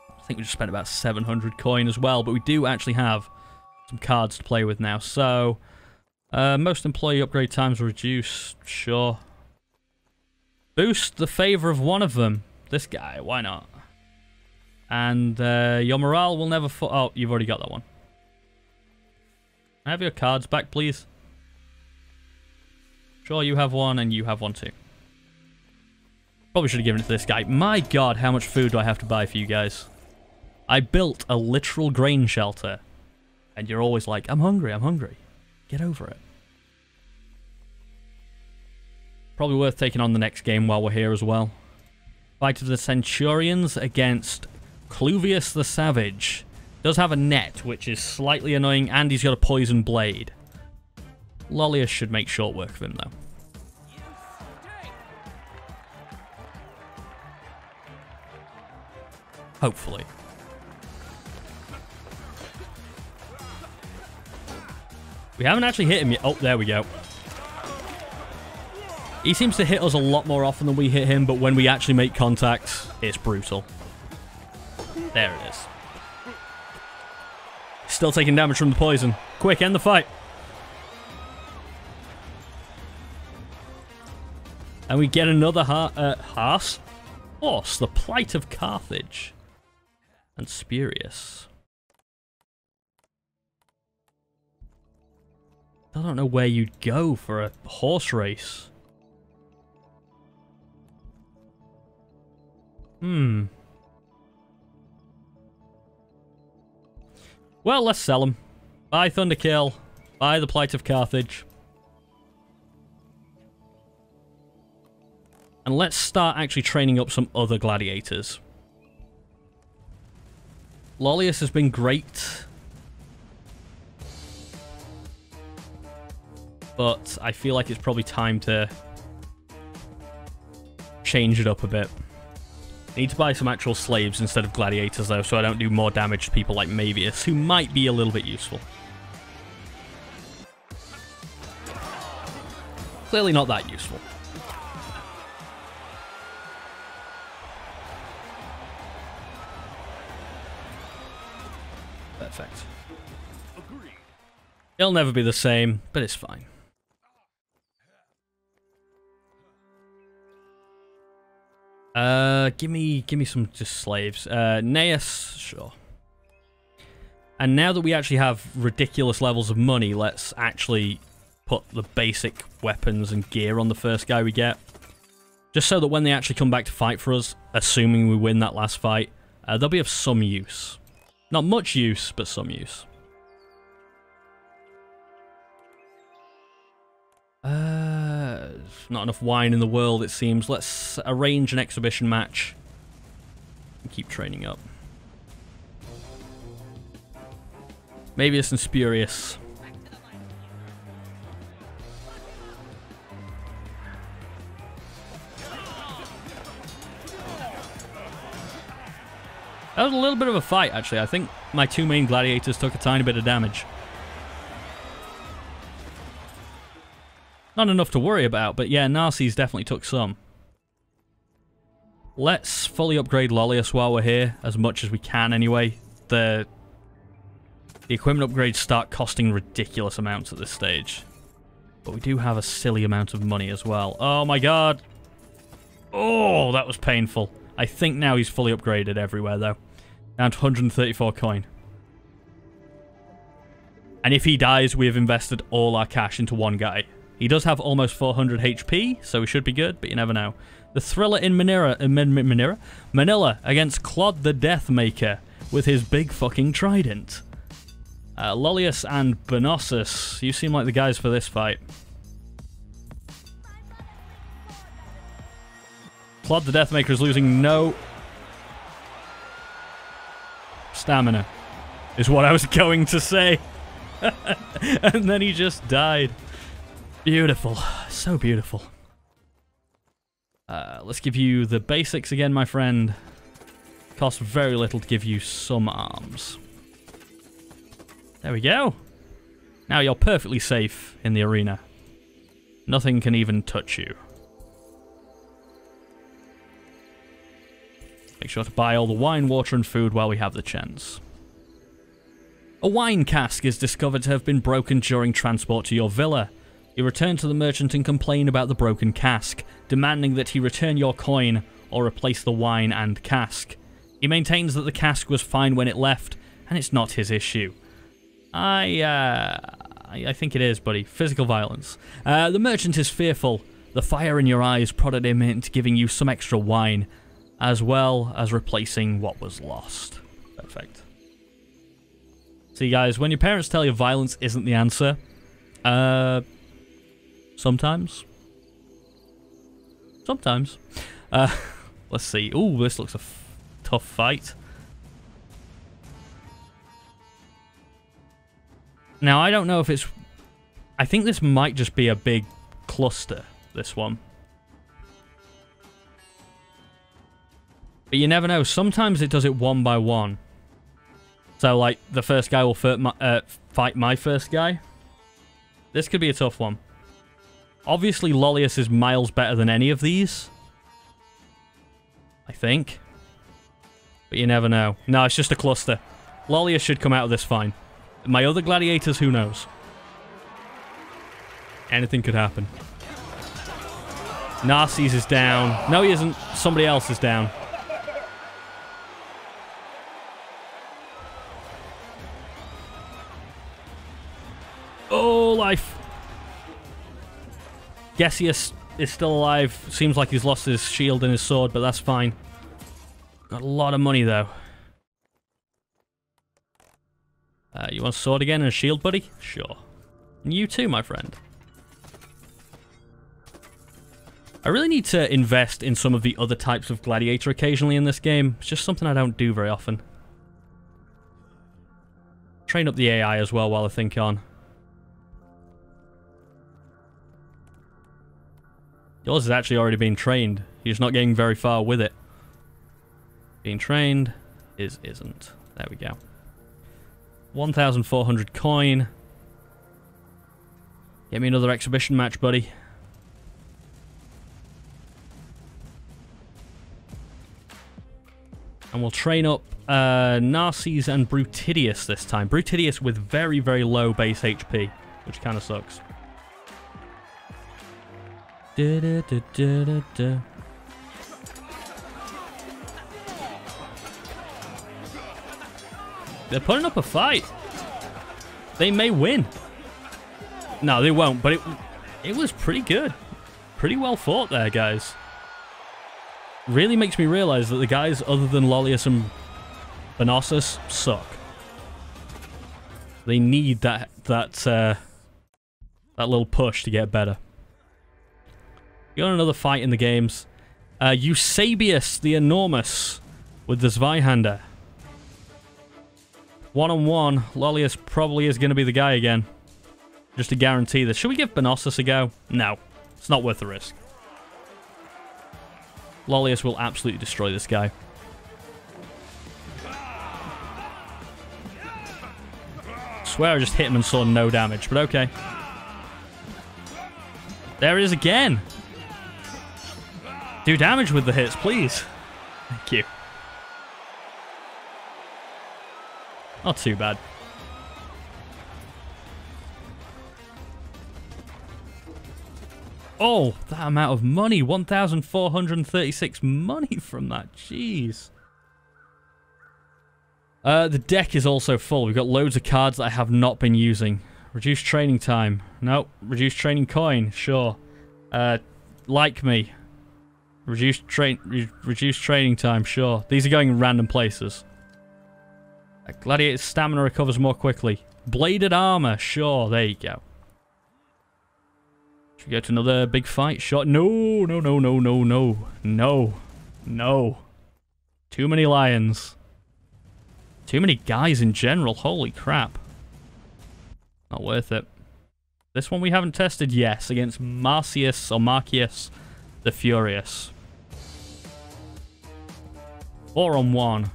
I think we just spent about 700 coin as well, but we do actually have some cards to play with now. So, most employee upgrade times reduced, sure. Boost the favor of one of them. This guy, why not? And your morale will never fall. Oh, you've already got that one. Can I have your cards back, please? Sure, you have one, and you have one too. Probably should have given it to this guy. My god, how much food do I have to buy for you guys? I built a literal grain shelter. And you're always like, I'm hungry, I'm hungry. Get over it. Probably worth taking on the next game while we're here as well. Fight of the Centurions against Cluvius the Savage. Does have a net, which is slightly annoying, and he's got a poison blade. Lollius should make short work of him, though. Hopefully. We haven't actually hit him yet. Oh, there we go. He seems to hit us a lot more often than we hit him, but when we actually make contact, it's brutal. There it is. Still taking damage from the poison. Quick, end the fight. And we get another horse, the Plight of Carthage. And Spurious. I don't know where you'd go for a horse race. Well, let's sell them. Buy Thunderkill. Buy the Plight of Carthage. And let's start actually training up some other gladiators. Lollius has been great. But I feel like it's probably time to change it up a bit. I need to buy some actual slaves instead of gladiators, though, so I don't do more damage to people like Mavius, who might be a little bit useful. Clearly not that useful. Perfect. It'll never be the same, but it's fine. Give me some just slaves. Gnaeus, sure. And now that we actually have ridiculous levels of money, let's actually put the basic weapons and gear on the first guy we get. Just so that when they actually come back to fight for us, assuming we win that last fight, they'll be of some use. Not much use, but some use. Not enough wine in the world, it seems. Let's arrange an exhibition match and keep training up. Mavius and Spurious. That was a little bit of a fight, actually. I think my two main gladiators took a tiny bit of damage. Not enough to worry about, but yeah, Narses definitely took some. Let's fully upgrade Lollius while we're here, as much as we can anyway. The equipment upgrades start costing ridiculous amounts at this stage. But we do have a silly amount of money as well. Oh my god! Oh, that was painful. I think now he's fully upgraded everywhere, though. Down to 134 coin. And if he dies, we have invested all our cash into one guy. He does have almost 400 HP, so he should be good, but you never know. The Thriller in Manila against Claude the Deathmaker with his big fucking trident. Lollius and Bonosus, you seem like the guys for this fight. Claude the Deathmaker is losing no stamina. is what I was going to say. And then he just died. Beautiful. So beautiful. Let's give you the basics again, my friend. Costs very little to give you some arms. There we go. Now you're perfectly safe in the arena. Nothing can even touch you. Make sure to buy all the wine, water, and food while we have the chance. A wine cask is discovered to have been broken during transport to your villa. You return to the merchant and complain about the broken cask, demanding that he return your coin or replace the wine and cask. He maintains that the cask was fine when it left, and it's not his issue. I think it is, buddy. Physical violence. The merchant is fearful. The fire in your eyes prodded him into giving you some extra wine, as well as replacing what was lost. Perfect. See, guys, when your parents tell you violence isn't the answer, sometimes. Sometimes. Let's see. Ooh, this looks a tough fight. Now, I don't know if it's... I think this might just be a big cluster, this one. But you never know. Sometimes it does it one by one. So, like, the first guy will fight my first guy. This could be a tough one. Obviously, Lollius is miles better than any of these. I think. But you never know. No, it's just a cluster. Lollius should come out of this fine. My other gladiators, who knows? Anything could happen. Narses is down. No, he isn't. Somebody else is down. Oh, life. Gessius is still alive. Seems like he's lost his shield and his sword, but that's fine. Got a lot of money, though. You want a sword again and a shield, buddy? Sure. And you too, my friend. I really need to invest in some of the other types of gladiator occasionally in this game. It's just something I don't do very often. Train up the AI as well while I think on. Yours has actually already been trained. You're just not getting very far with it. Being trained isn't. There we go. 1,400 coin. Get me another exhibition match, buddy. And we'll train up Narses and Brutidius this time. Brutidius with very, very low base HP, which kind of sucks. They're putting up a fight. They may win. No, they won't, but it was pretty good. Pretty well fought there, guys. Really makes me realize that the guys other than Lollius and Bonosus suck. They need that little push to get better. You got another fight in the games. Eusebius the Enormous with the Zweihander. One-on-one, Lollius probably is going to be the guy again. Just to guarantee this. Should we give Bonosus a go? No. It's not worth the risk. Lollius will absolutely destroy this guy. Swear I just hit him and saw no damage, but okay. There it is again. Do damage with the hits, please. Thank you. Not too bad. Oh, that amount of money. 1,436 money from that. Jeez. The deck is also full. We've got loads of cards that I have not been using. Reduced training time. Nope. Reduced training coin. Sure. Like me. Reduced training time. Sure. These are going in random places. Gladiator's stamina recovers more quickly. Bladed armor. Sure. There you go. Should we go to another big fight? Sure. No. No, no, no, no, no. No. No. Too many lions. Too many guys in general. Holy crap. Not worth it. This one we haven't tested, yes, against Marcius or Marcius the Furious. 4 on 1.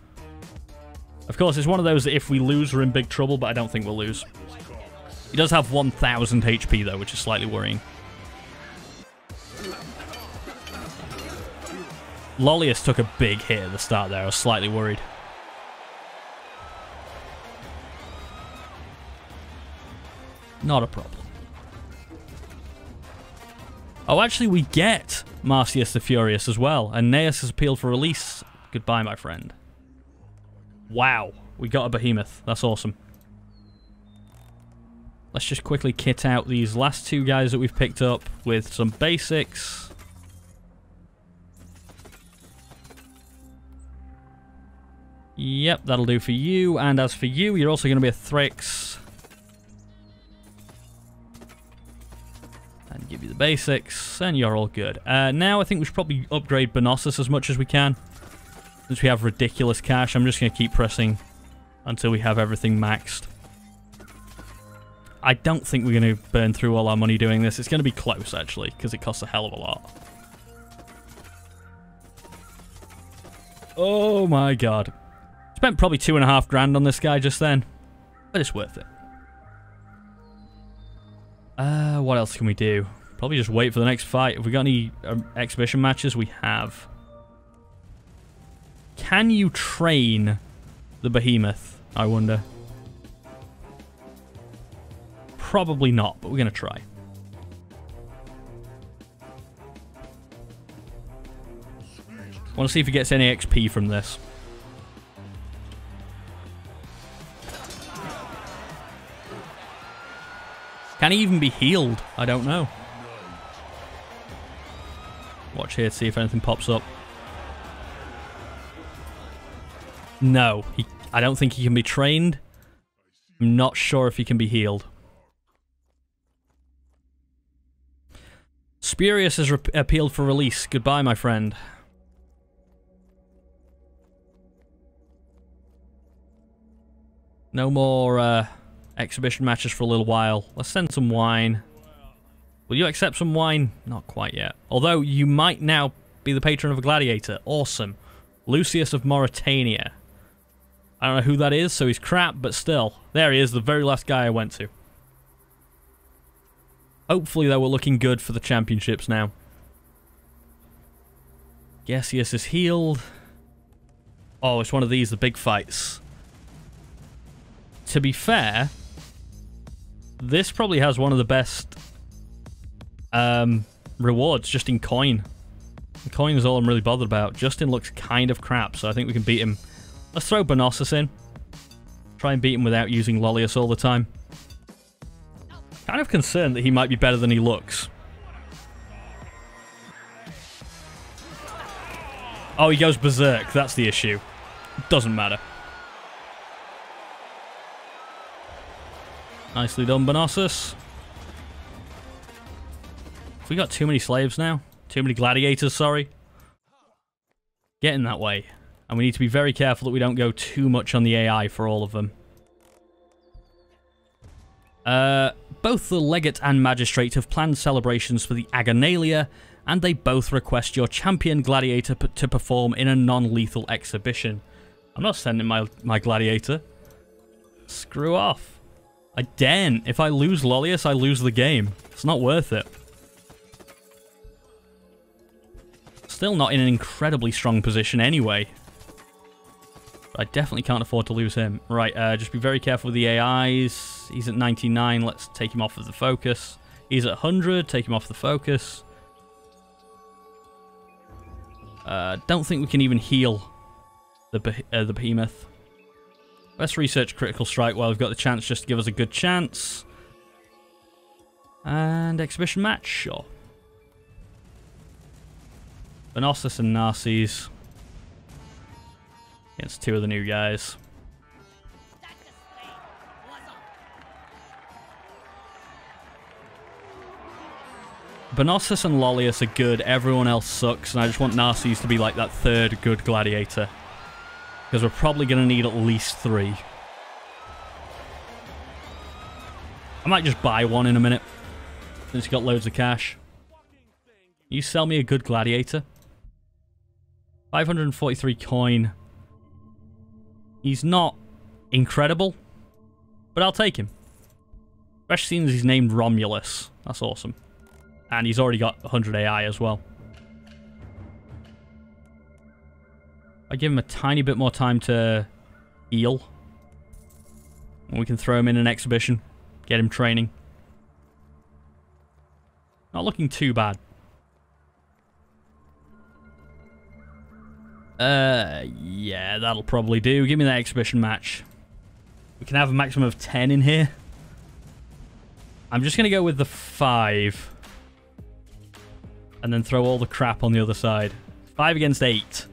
Of course, it's one of those that if we lose, we're in big trouble, but I don't think we'll lose. He does have 1,000 HP, though, which is slightly worrying. Lollius took a big hit at the start there. I was slightly worried. Not a problem. Oh, actually, we get Marcius the Furious as well. And Neas has appealed for release. Goodbye, my friend. Wow. We got a behemoth. That's awesome. Let's just quickly kit out these last 2 guys that we've picked up with some basics. Yep, that'll do for you. And as for you, you're also going to be a Thrix. And give you the basics, and you're all good. Now I think we should probably upgrade Bonossus as much as we can. Since we have ridiculous cash, I'm just going to keep pressing until we have everything maxed. I don't think we're going to burn through all our money doing this. It's going to be close, actually, because it costs a hell of a lot. Oh my god. Spent probably 2.5 grand on this guy just then. But it's worth it. What else can we do? Probably just wait for the next fight. Have we got any exhibition matches? We have. Can you train the behemoth? I wonder. Probably not, but we're going to try. Want to see if he gets any XP from this. Can he even be healed? I don't know. Watch here to see if anything pops up. No, I don't think he can be trained. I'm not sure if he can be healed. Spurious has appealed for release. Goodbye, my friend. No more exhibition matches for a little while. Let's send some wine. Will you accept some wine? Not quite yet. Although you might now be the patron of a gladiator. Awesome. Lucius of Mauritania. I don't know who that is, so he's crap, but still. There he is, the very last guy I went to. Hopefully, though, we're looking good for the championships now. Gessius is healed. Oh, it's one of these, the big fights. To be fair, this probably has one of the best rewards just in coin. The coin is all I'm really bothered about. Justin looks kind of crap, so I think we can beat him. Let's throw Bonossus in. Try and beat him without using Lollius all the time. Kind of concerned that he might be better than he looks. Oh, he goes berserk. That's the issue. Doesn't matter. Nicely done, Bonossus. Have we got too many slaves now? Too many gladiators, sorry. Getting that way. And we need to be very careful that we don't go too much on the AI for all of them. Both the Legate and Magistrate have planned celebrations for the Aganalia, and they both request your champion gladiator to perform in a non-lethal exhibition. I'm not sending my gladiator. Screw off. I daren't. If I lose Lollius, I lose the game. It's not worth it. Still not in an incredibly strong position anyway. I definitely can't afford to lose him. Right, just be very careful with the AIs. He's at 99. Let's take him off of the focus. He's at 100. Take him off the focus. Don't think we can even heal the behemoth. Let's research Critical Strike while we've got the chance just to give us a good chance. And exhibition match, sure. Bonossus and Narses. Against 2 of the new guys. Bonossus and Lollius are good, everyone else sucks, and I just want Narses to be like that third good gladiator. Because we're probably going to need at least 3. I might just buy one in a minute. Since you got loads of cash. You sell me a good gladiator. 543 coin. He's not incredible. But I'll take him. Especially since he's named Romulus. That's awesome. And he's already got 100 AI as well. I give him a tiny bit more time to heal. And we can throw him in an exhibition. Get him training. Not looking too bad. Yeah, that'll probably do. Give me that exhibition match. We can have a maximum of 10 in here. I'm just going to go with the 5. And then throw all the crap on the other side. 5 against 8.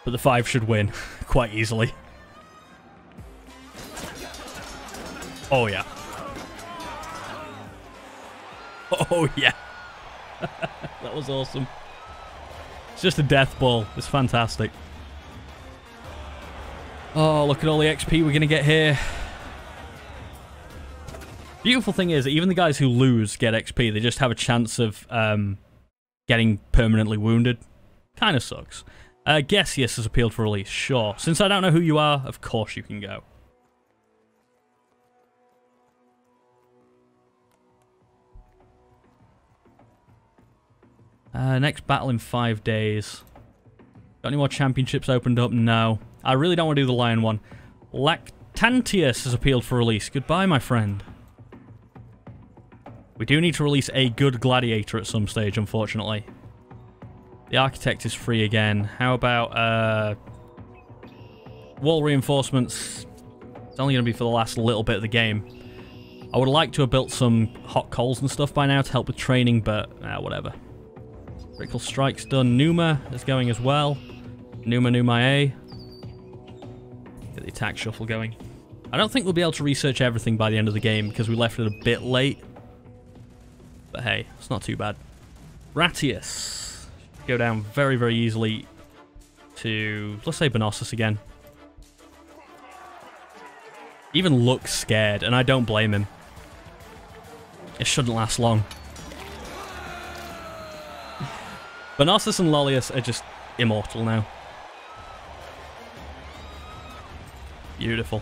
But the 5 should win quite easily. Oh, yeah. Oh, yeah. That was awesome. It's just a death ball. It's fantastic. Oh, look at all the XP we're going to get here. Beautiful thing is, even the guys who lose get XP. They just have a chance of getting permanently wounded. Kind of sucks. Gessius has appealed for release. Sure. Since I don't know who you are, of course you can go. Next battle in 5 days. Got any more championships opened up? No. I really don't want to do the lion one. Lactantius has appealed for release. Goodbye, my friend. We do need to release a good gladiator at some stage, unfortunately. The architect is free again. How about wall reinforcements? It's only going to be for the last little bit of the game. I would like to have built some hot coals and stuff by now to help with training, but whatever. Critical strike's done. Numa is going as well. Numa A. Get the attack shuffle going. I don't think we'll be able to research everything by the end of the game because we left it a bit late. But hey, it's not too bad. Ratius. Go down very, very easily to, let's say, Bonossus again. Even looks scared, and I don't blame him. It shouldn't last long. Bonossus and Lollius are just immortal now. Beautiful.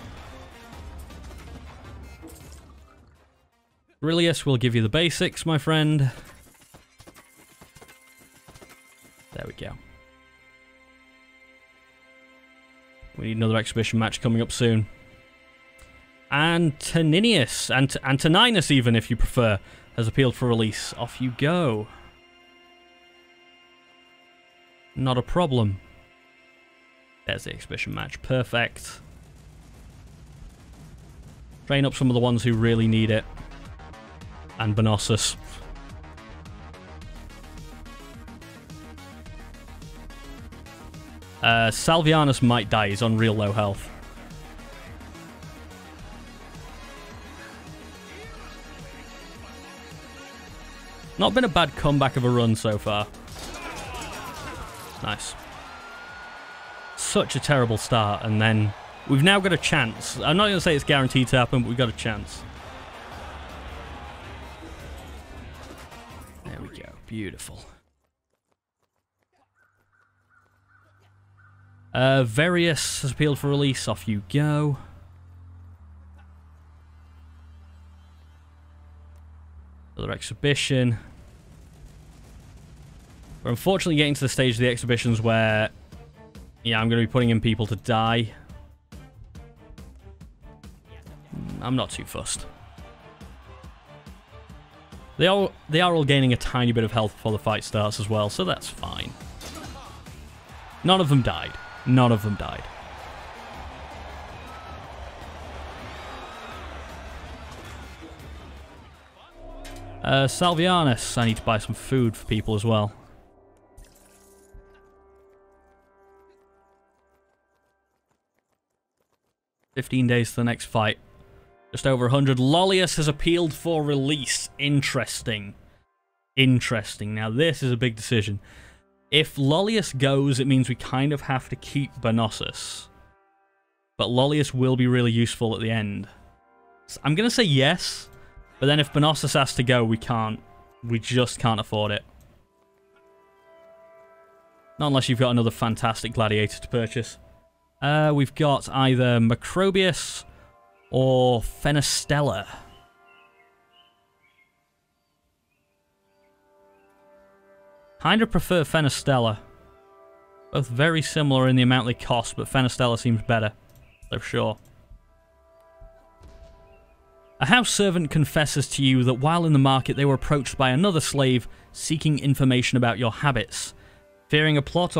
Aurelius will give you the basics, my friend. There we go. We need another exhibition match coming up soon. Antoninius, Antoninus even, if you prefer, has appealed for release. Off you go. Not a problem. There's the exhibition match. Perfect. Train up some of the ones who really need it. And Bonossus. Salvianus might die. He's on real low health. Not been a bad comeback of a run so far. Nice. Such a terrible start, and then we've now got a chance. I'm not going to say it's guaranteed to happen, but we've got a chance. There we go. Beautiful. Varius has appealed for release. Off you go. Another exhibition. We're unfortunately getting to the stage of the exhibitions where, yeah, I'm going to be putting in people to die. I'm not too fussed. They are all gaining a tiny bit of health before the fight starts as well, so that's fine. None of them died. None of them died. Salvianus. I need to buy some food for people as well. $15 days to the next fight. Just over 100. Lollius has appealed for release. Interesting. Interesting. Now, this is a big decision. If Lollius goes, it means we kind of have to keep Bonossus. But Lollius will be really useful at the end. So I'm going to say yes, but then if Bonossus has to go, we can't. We just can't afford it. Not unless you've got another fantastic gladiator to purchase. We've got either Macrobius or Fenestella. Kind of prefer Fenestella. Both very similar in the amount they cost, but Fenestella seems better. For sure. A house servant confesses to you that while in the market they were approached by another slave seeking information about your habits. Fearing a plot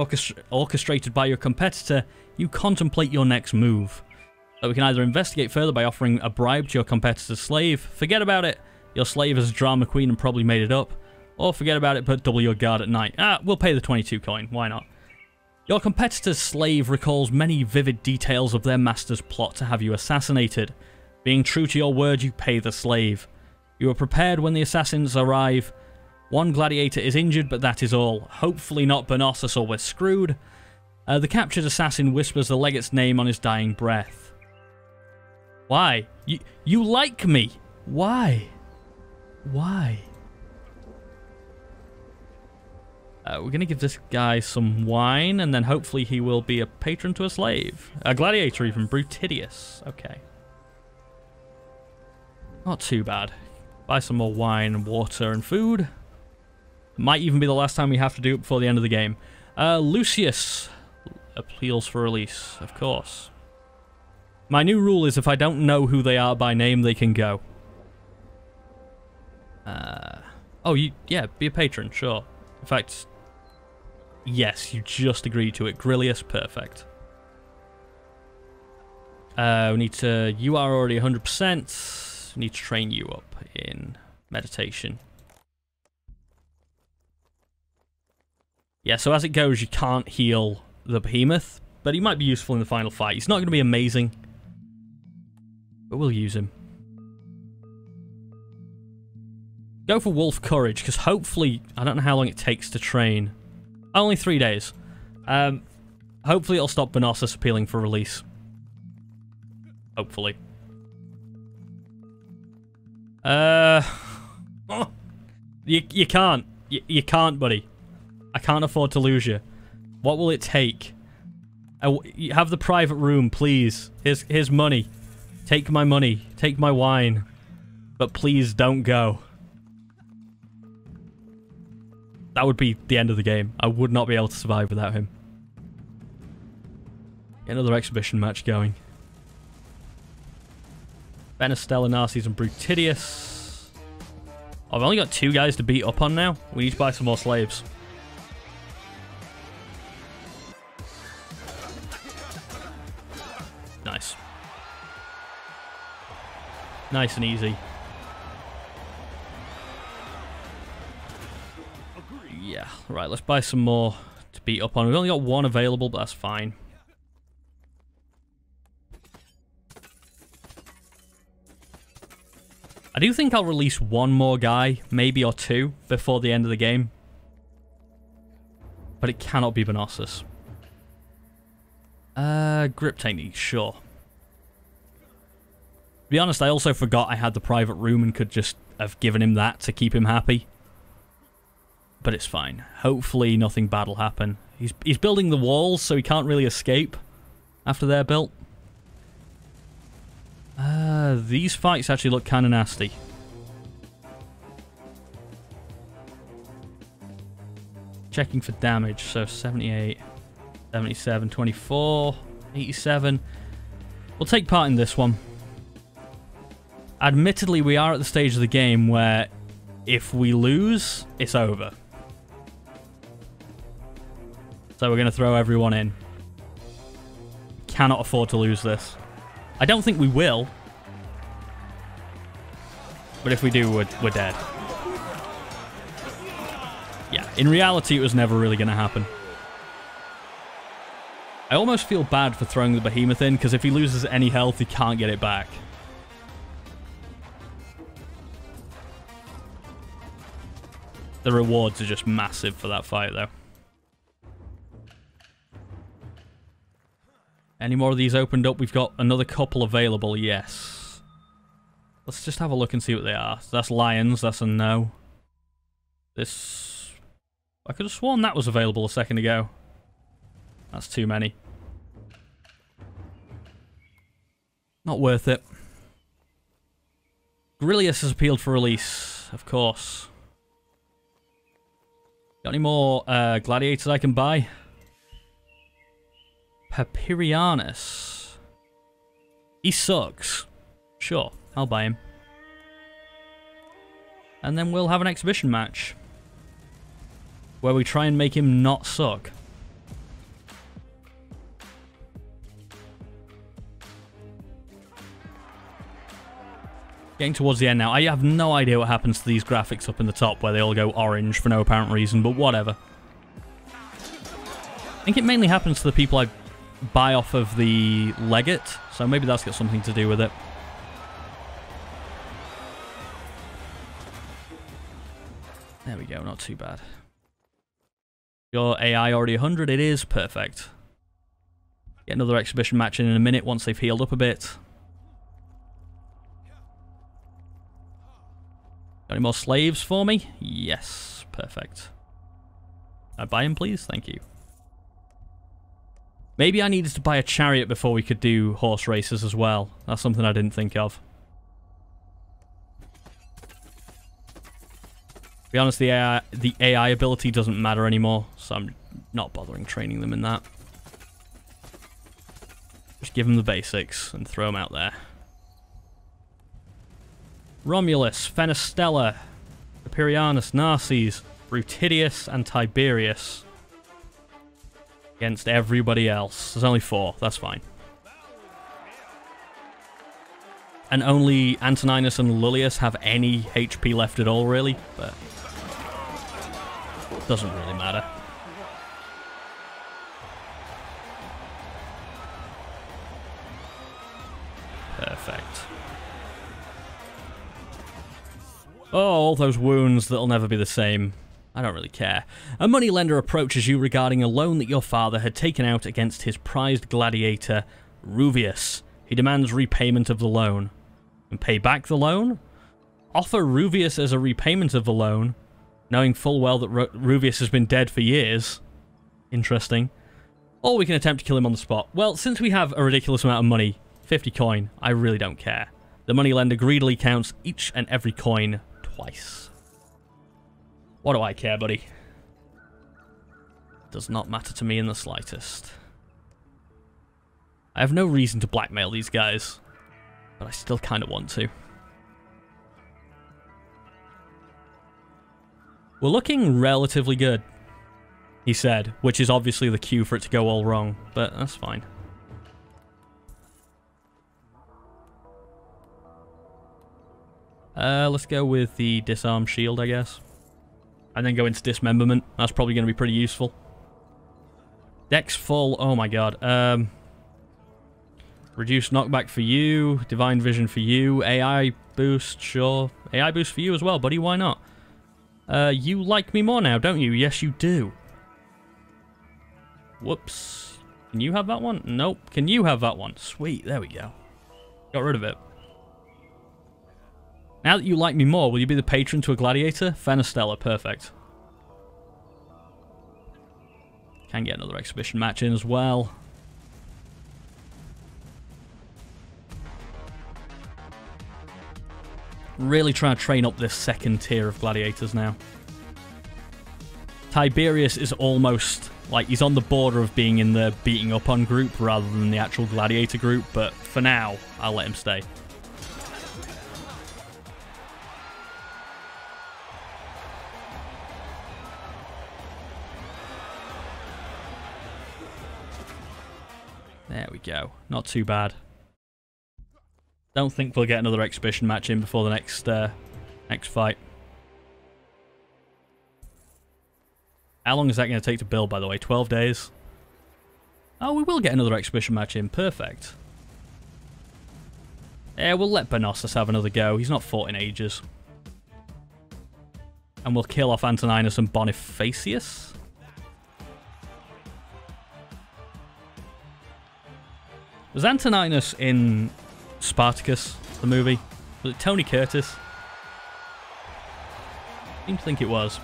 orchestrated by your competitor, you contemplate your next move. So we can either investigate further by offering a bribe to your competitor's slave, forget about it, your slave is a drama queen and probably made it up, or forget about it but double your guard at night. We'll pay the 22 coin, why not? Your competitor's slave recalls many vivid details of their master's plot to have you assassinated. Being true to your word, you pay the slave. You are prepared when the assassins arrive. One gladiator is injured, but that is all. Hopefully not Bonossus or we're screwed. The captured assassin whispers the legate's name on his dying breath. Why? You like me? Why? Why? We're going to give this guy some wine, and then hopefully he will be a patron to a slave. A gladiator even, Brutidius. Okay. Not too bad. Buy some more wine, water, and food. Might even be the last time we have to do it before the end of the game. Lucius appeals for release, of course. My new rule is if I don't know who they are by name, they can go. Yeah, be a patron, sure. In fact, yes, you just agreed to it. Grillius, perfect. We need to... You are already 100%. We need to train you up in meditation. Yeah, so as it goes, you can't heal the behemoth, but he might be useful in the final fight. He's not going to be amazing, but we'll use him. Go for Wolf Courage, because hopefully... I don't know how long it takes to train. Only 3 days. Hopefully it'll stop Bonossus appealing for release. Hopefully. You can't. You can't, buddy. I can't afford to lose you. What will it take? You have the private room, please. Here's money. Take my money. Take my wine. But please don't go. That would be the end of the game. I would not be able to survive without him. Get another exhibition match going. Fenestella, Narses, and Brutidius. I've only got 2 guys to beat up on now. We need to buy some more slaves. Nice. Nice and easy. Yeah, right, let's buy some more to beat up on. We've only got 1 available, but that's fine. I do think I'll release 1 more guy, maybe or 2, before the end of the game. But it cannot be Bonossus. Grip technique, sure. To be honest, I also forgot I had the private room and could just have given him that to keep him happy. But it's fine. Hopefully nothing bad will happen. He's building the walls, so he can't really escape after they're built. These fights actually look kind of nasty. Checking for damage, so 78, 77, 24, 87. We'll take part in this one. Admittedly, we are at the stage of the game where if we lose, it's over. So we're going to throw everyone in. Cannot afford to lose this. I don't think we will. But if we do, we're dead. Yeah, in reality, it was never really going to happen. I almost feel bad for throwing the behemoth in, because if he loses any health, he can't get it back. The rewards are just massive for that fight, though. Any more of these opened up? We've got another couple available, yes. Let's just have a look and see what they are. So that's lions, that's a no. This... I could have sworn that was available a second ago. That's too many. Not worth it. Grillius has appealed for release, of course. Got any more gladiators I can buy? Papirianus. He sucks. Sure, I'll buy him. And then we'll have an exhibition match where we try and make him not suck. Getting towards the end now. I have no idea what happens to these graphics up in the top where they all go orange for no apparent reason, but whatever. I think it mainly happens to the people I buy off of the Legate, so maybe that's got something to do with it. There we go, not too bad. Your AI already 100? It is perfect. Get another exhibition match in a minute once they've healed up a bit. Got any more slaves for me? Yes, perfect. Can I buy him, please? Thank you. Maybe I needed to buy a chariot before we could do horse races as well. That's something I didn't think of. To be honest, the AI ability doesn't matter anymore, so I'm not bothering training them in that. Just give them the basics and throw them out there. Romulus, Fenestella, Papirianus, Narses, Brutidius, and Tiberius. Against everybody else. There's only 4, that's fine. And only Antoninus and Lullius have any HP left at all, really, but doesn't really matter. Perfect. Oh, all those wounds that'll never be the same. I don't really care. A moneylender approaches you regarding a loan that your father had taken out against his prized gladiator, Ruvius. He demands repayment of the loan. And pay back the loan? Offer Ruvius as a repayment of the loan, knowing full well that Ruvius has been dead for years. Interesting. Or we can attempt to kill him on the spot. Well, since we have a ridiculous amount of money, 50 coin, I really don't care. The moneylender greedily counts each and every coin twice. What do I care, buddy? Does not matter to me in the slightest. I have no reason to blackmail these guys, but I still kind of want to. We're looking relatively good, he said, which is obviously the cue for it to go all wrong, but that's fine. Let's go with the disarm shield, I guess. And then go into dismemberment. That's probably going to be pretty useful. Dex full. Oh my god. Reduced knockback for you. Divine vision for you. AI boost, sure. AI boost for you as well, buddy. Why not? You like me more now, don't you? Yes, you do. Whoops. Can you have that one? Nope. Can you have that one? Sweet. There we go. Got rid of it. Now that you like me more, will you be the patron to a gladiator? Fenestella, perfect. Can get another exhibition match in as well. Really trying to train up this second tier of gladiators now. Tiberius is almost, like, he's on the border of being in the beating up on group rather than the actual gladiator group, but for now, I'll let him stay. There we go. Not too bad. Don't think we'll get another exhibition match in before the next fight. How long is that going to take to build, by the way? 12 days? Oh, we will get another exhibition match in. Perfect. Yeah, we'll let Bonosus have another go. He's not fought in ages. And we'll kill off Antoninus and Bonifacius. Was Antoninus in Spartacus, the movie? Was it Tony Curtis? I seem to think it was.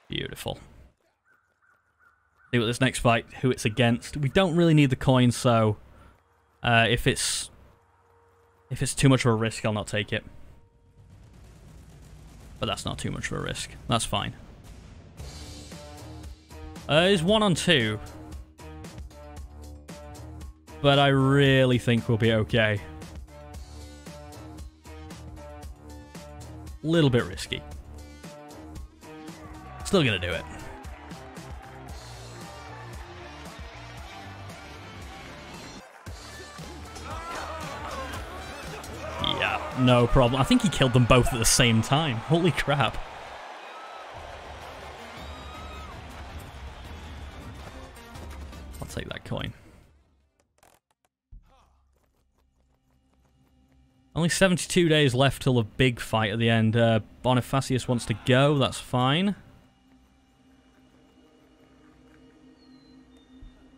Beautiful. See what this next fight, who it's against. We don't really need the coins, so if it's too much of a risk, I'll not take it. But that's not too much of a risk. That's fine. It's 1 on 2. But I really think we'll be okay. Little bit risky. Still gonna do it. Yeah, no problem. I think he killed them both at the same time. Holy crap. I'll take that coin. Only 72 days left till the big fight at the end. Bonifacius wants to go, that's fine.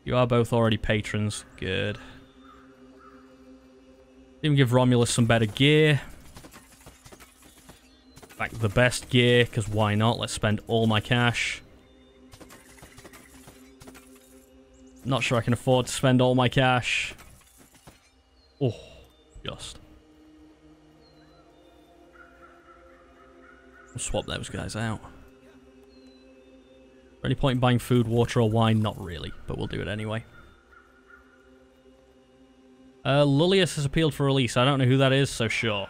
You are both already patrons, good. Even give Romulus some better gear. In fact, the best gear, because why not? Let's spend all my cash. Not sure I can afford to spend all my cash. Oh, just. We'll swap those guys out. Any point in buying food, water, or wine? Not really, but we'll do it anyway. Lullius has appealed for release. I don't know who that is, so sure.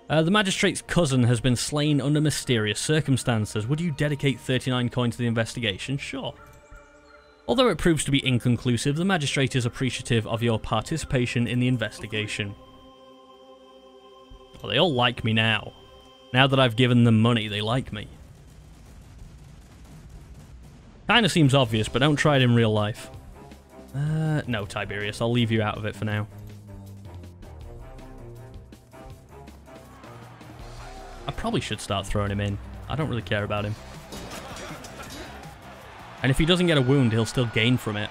The magistrate's cousin has been slain under mysterious circumstances. Would you dedicate 39 coins to the investigation? Sure. Although it proves to be inconclusive, the magistrate is appreciative of your participation in the investigation. Well, they all like me now. Now that I've given them money, they like me. Kinda seems obvious, but don't try it in real life. No, Tiberius, I'll leave you out of it for now. I probably should start throwing him in. I don't really care about him. And if he doesn't get a wound, he'll still gain from it.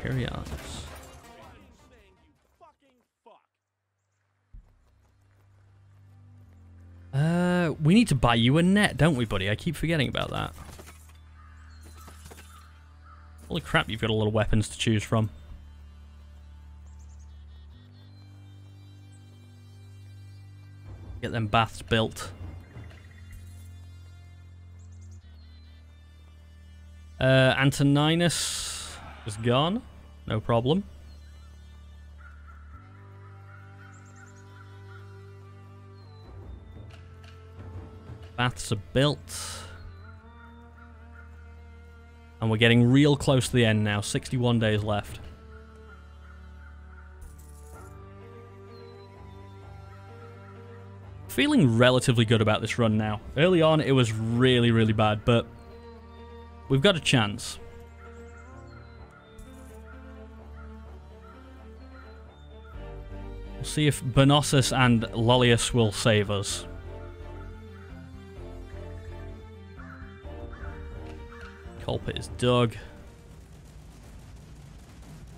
Perianus. We need to buy you a net, don't we, buddy? I keep forgetting about that. Holy crap, you've got a lot of weapons to choose from. Get them baths built. Antoninus is gone. No problem. Baths are built. And we're getting real close to the end now. 61 days left. Feeling relatively good about this run now. Early on, it was really, really bad, but we've got a chance. We'll see if Bonosus and Lollius will save us. Culprit is dug.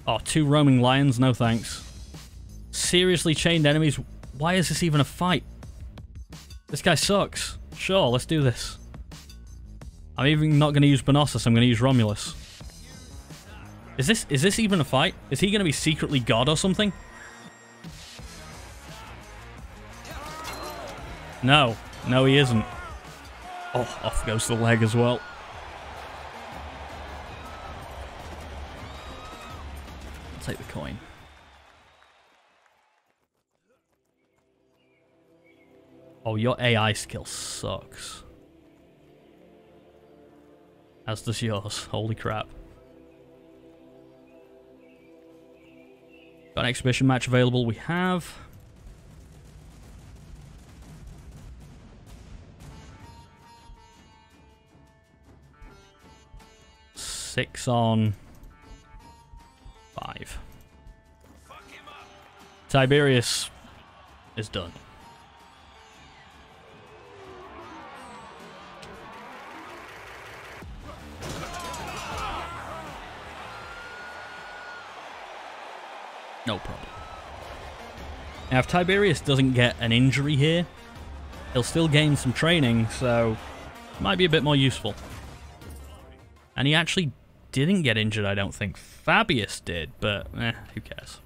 Oh, 2 roaming lions? No thanks. Seriously, chained enemies? Why is this even a fight? This guy sucks. Sure, let's do this. I'm even not going to use Bonosus, I'm going to use Romulus. Is this even a fight? Is he going to be secretly God or something? No. No, he isn't. Oh, off goes the leg as well. I'll take the coin. Oh, your AI skill sucks. As does yours. Holy crap. Got an exhibition match available. We have. $6 on 5. Tiberius is done. No problem. Now, if Tiberius doesn't get an injury here, he'll still gain some training, so it might be a bit more useful. And he actually didn't get injured, I don't think. Fabius did, but who cares?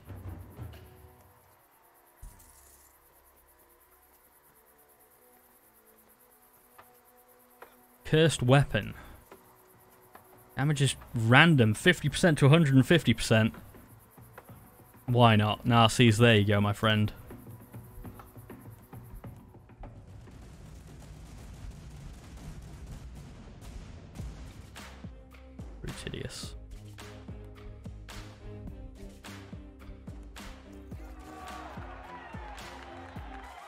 Cursed weapon. Damage is random, 50% to 150%. Why not? Narses, there you go, my friend. Brutidius.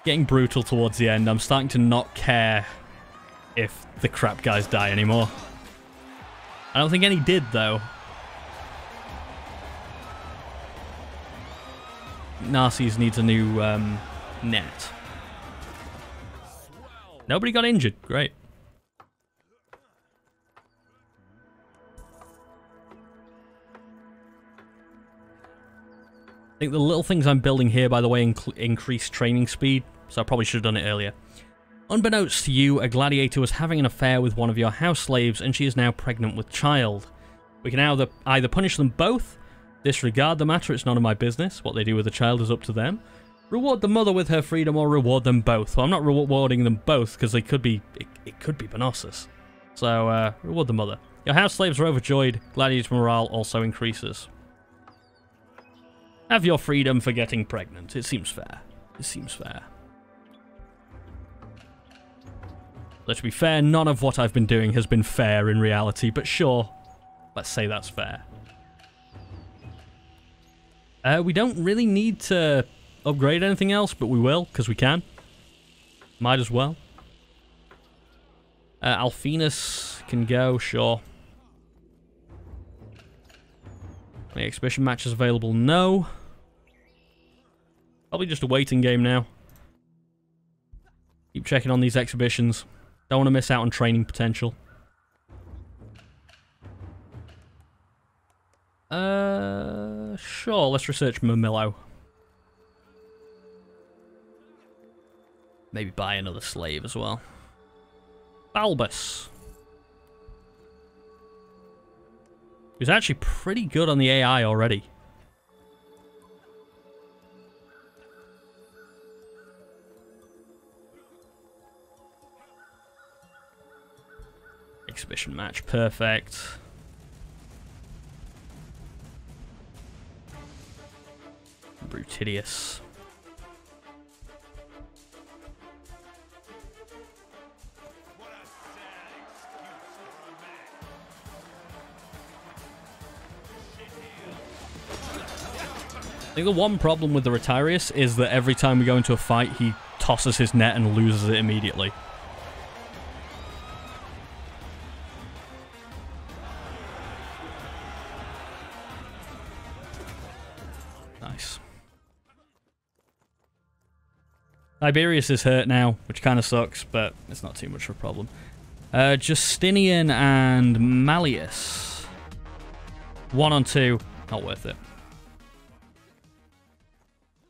Getting brutal towards the end. I'm starting to not care if the crap guys die anymore. I don't think any did, though. Narses needs a new net. Nobody got injured. Great. I think the little things I'm building here, by the way, increase training speed, so I probably should have done it earlier. Unbeknownst to you, a gladiator was having an affair with one of your house slaves, and she is now pregnant with child. We can either punish them both, disregard the matter, it's none of my business. What they do with the child is up to them. Reward the mother with her freedom, or reward them both. Well, I'm not rewarding them both, because they could be... It could be Bonosus. So, reward the mother. Your house slaves are overjoyed. Gladiator morale also increases. Have your freedom for getting pregnant. It seems fair. It seems fair. Let's be fair, none of what I've been doing has been fair in reality, but sure, let's say that's fair. We don't really need to upgrade anything else, but we will, because we can. Might as well. Alphinus can go, sure. Any exhibition matches available? No. Probably just a waiting game now. Keep checking on these exhibitions. Don't want to miss out on training potential. Sure, let's research Mamillo. Maybe buy another slave as well. Balbus. He's actually pretty good on the AI already. Exhibition match, perfect. Brutidius. I think the one problem with the Retiarius is that every time we go into a fight, he tosses his net and loses it immediately. Nice. Tiberius is hurt now, which kind of sucks, but it's not too much of a problem. Justinian and Malleus. 1 on 2, not worth it.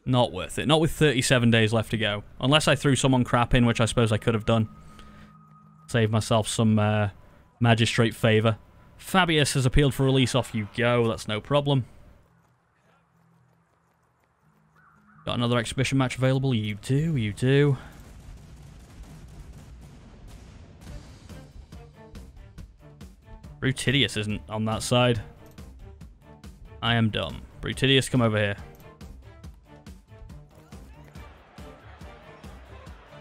Not worth it. Not with 37 days left to go. Unless I threw someone crap in, which I suppose I could have done. Save myself some magistrate favour. Fabius has appealed for release. Off you go. That's no problem. Got another exhibition match available. You do. You do. Brutidius isn't on that side. I am dumb. Brutidius, come over here.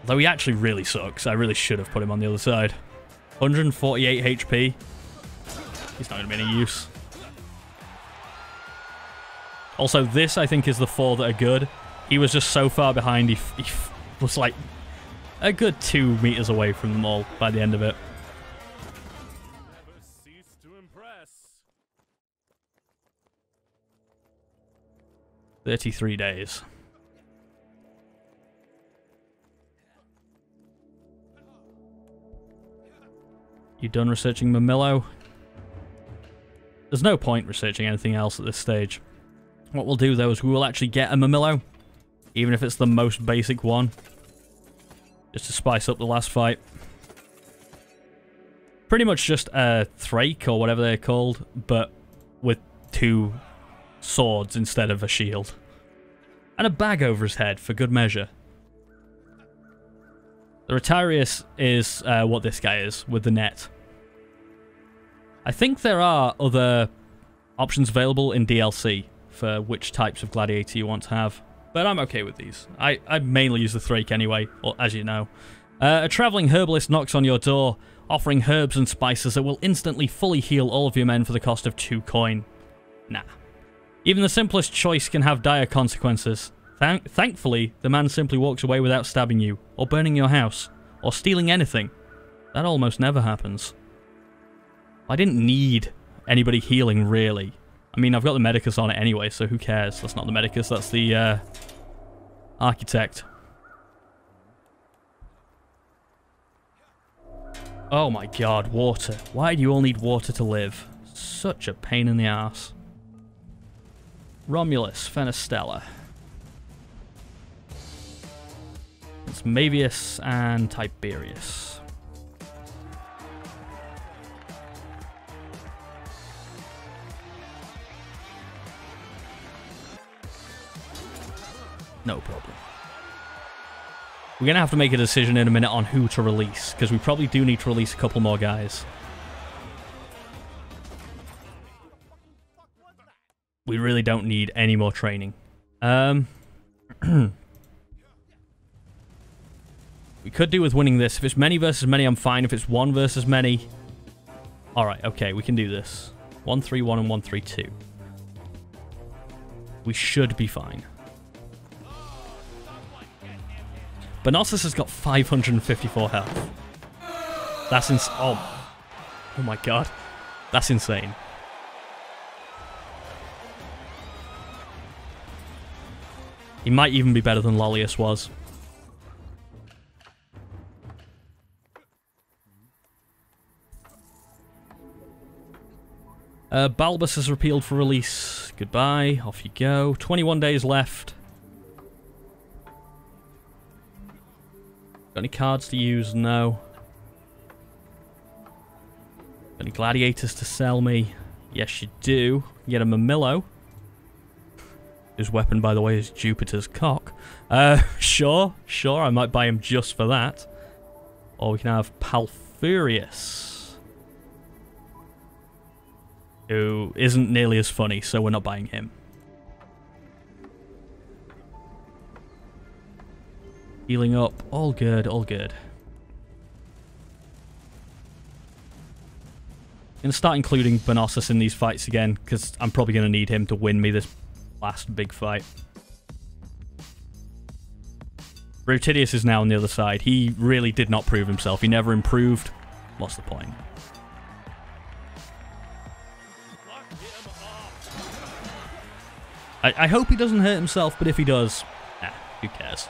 Though he actually really sucks. I really should have put him on the other side. 148 HP. He's not going to be any use. Also, this, I think, is the 4 that are good. He was just so far behind, he was like a good 2 meters away from them all by the end of it. 33 days. You done researching Mamillo? There's no point researching anything else at this stage. What we'll do, though, is we will actually get a Mamillo, even if it's the most basic one, just to spice up the last fight. Pretty much just a Thrake, or whatever they're called, but with 2 swords instead of a shield. And a bag over his head, for good measure. The Rotarius is what this guy is, with the net. I think there are other options available in DLC for which types of gladiator you want to have, but I'm okay with these. I mainly use the Thrake anyway, or as you know. A travelling herbalist knocks on your door, offering herbs and spices that will instantly fully heal all of your men for the cost of 2 coin. Nah. Even the simplest choice can have dire consequences. Thankfully, the man simply walks away without stabbing you, or burning your house, or stealing anything. That almost never happens. I didn't need anybody healing, really. I mean, I've got the Medicus on it anyway, so who cares? That's not the Medicus, that's the Architect. Oh my god, water. Why do you all need water to live? Such a pain in the ass. Romulus, Fenestella. It's Mavius and Tiberius. No problem. We're going to have to make a decision in a minute on who to release, because we probably do need to release a couple more guys. We really don't need any more training. We could do with winning this. If it's many versus many, I'm fine. If it's 1 versus many... Alright, okay, we can do this. 1-3-1 and 1-3-2. We should be fine. Bonossus has got 554 health. That's oh my god. That's insane. He might even be better than Lollius was. Balbus has repealed for release. Goodbye. Off you go. 21 days left. Got any cards to use? No. Got any gladiators to sell me? Yes, you do. You get a Mamillo. His weapon, by the way, is Jupiter's cock. Sure. I might buy him just for that. Or we can have Palfurius, who isn't nearly as funny, so we're not buying him. Healing up. All good, all good. I'm going to start including Bonossus in these fights again, because I'm probably going to need him to win me this last big fight. Rutidius is now on the other side. He really did not prove himself. He never improved. What's the point? I hope he doesn't hurt himself, but if he does, who cares?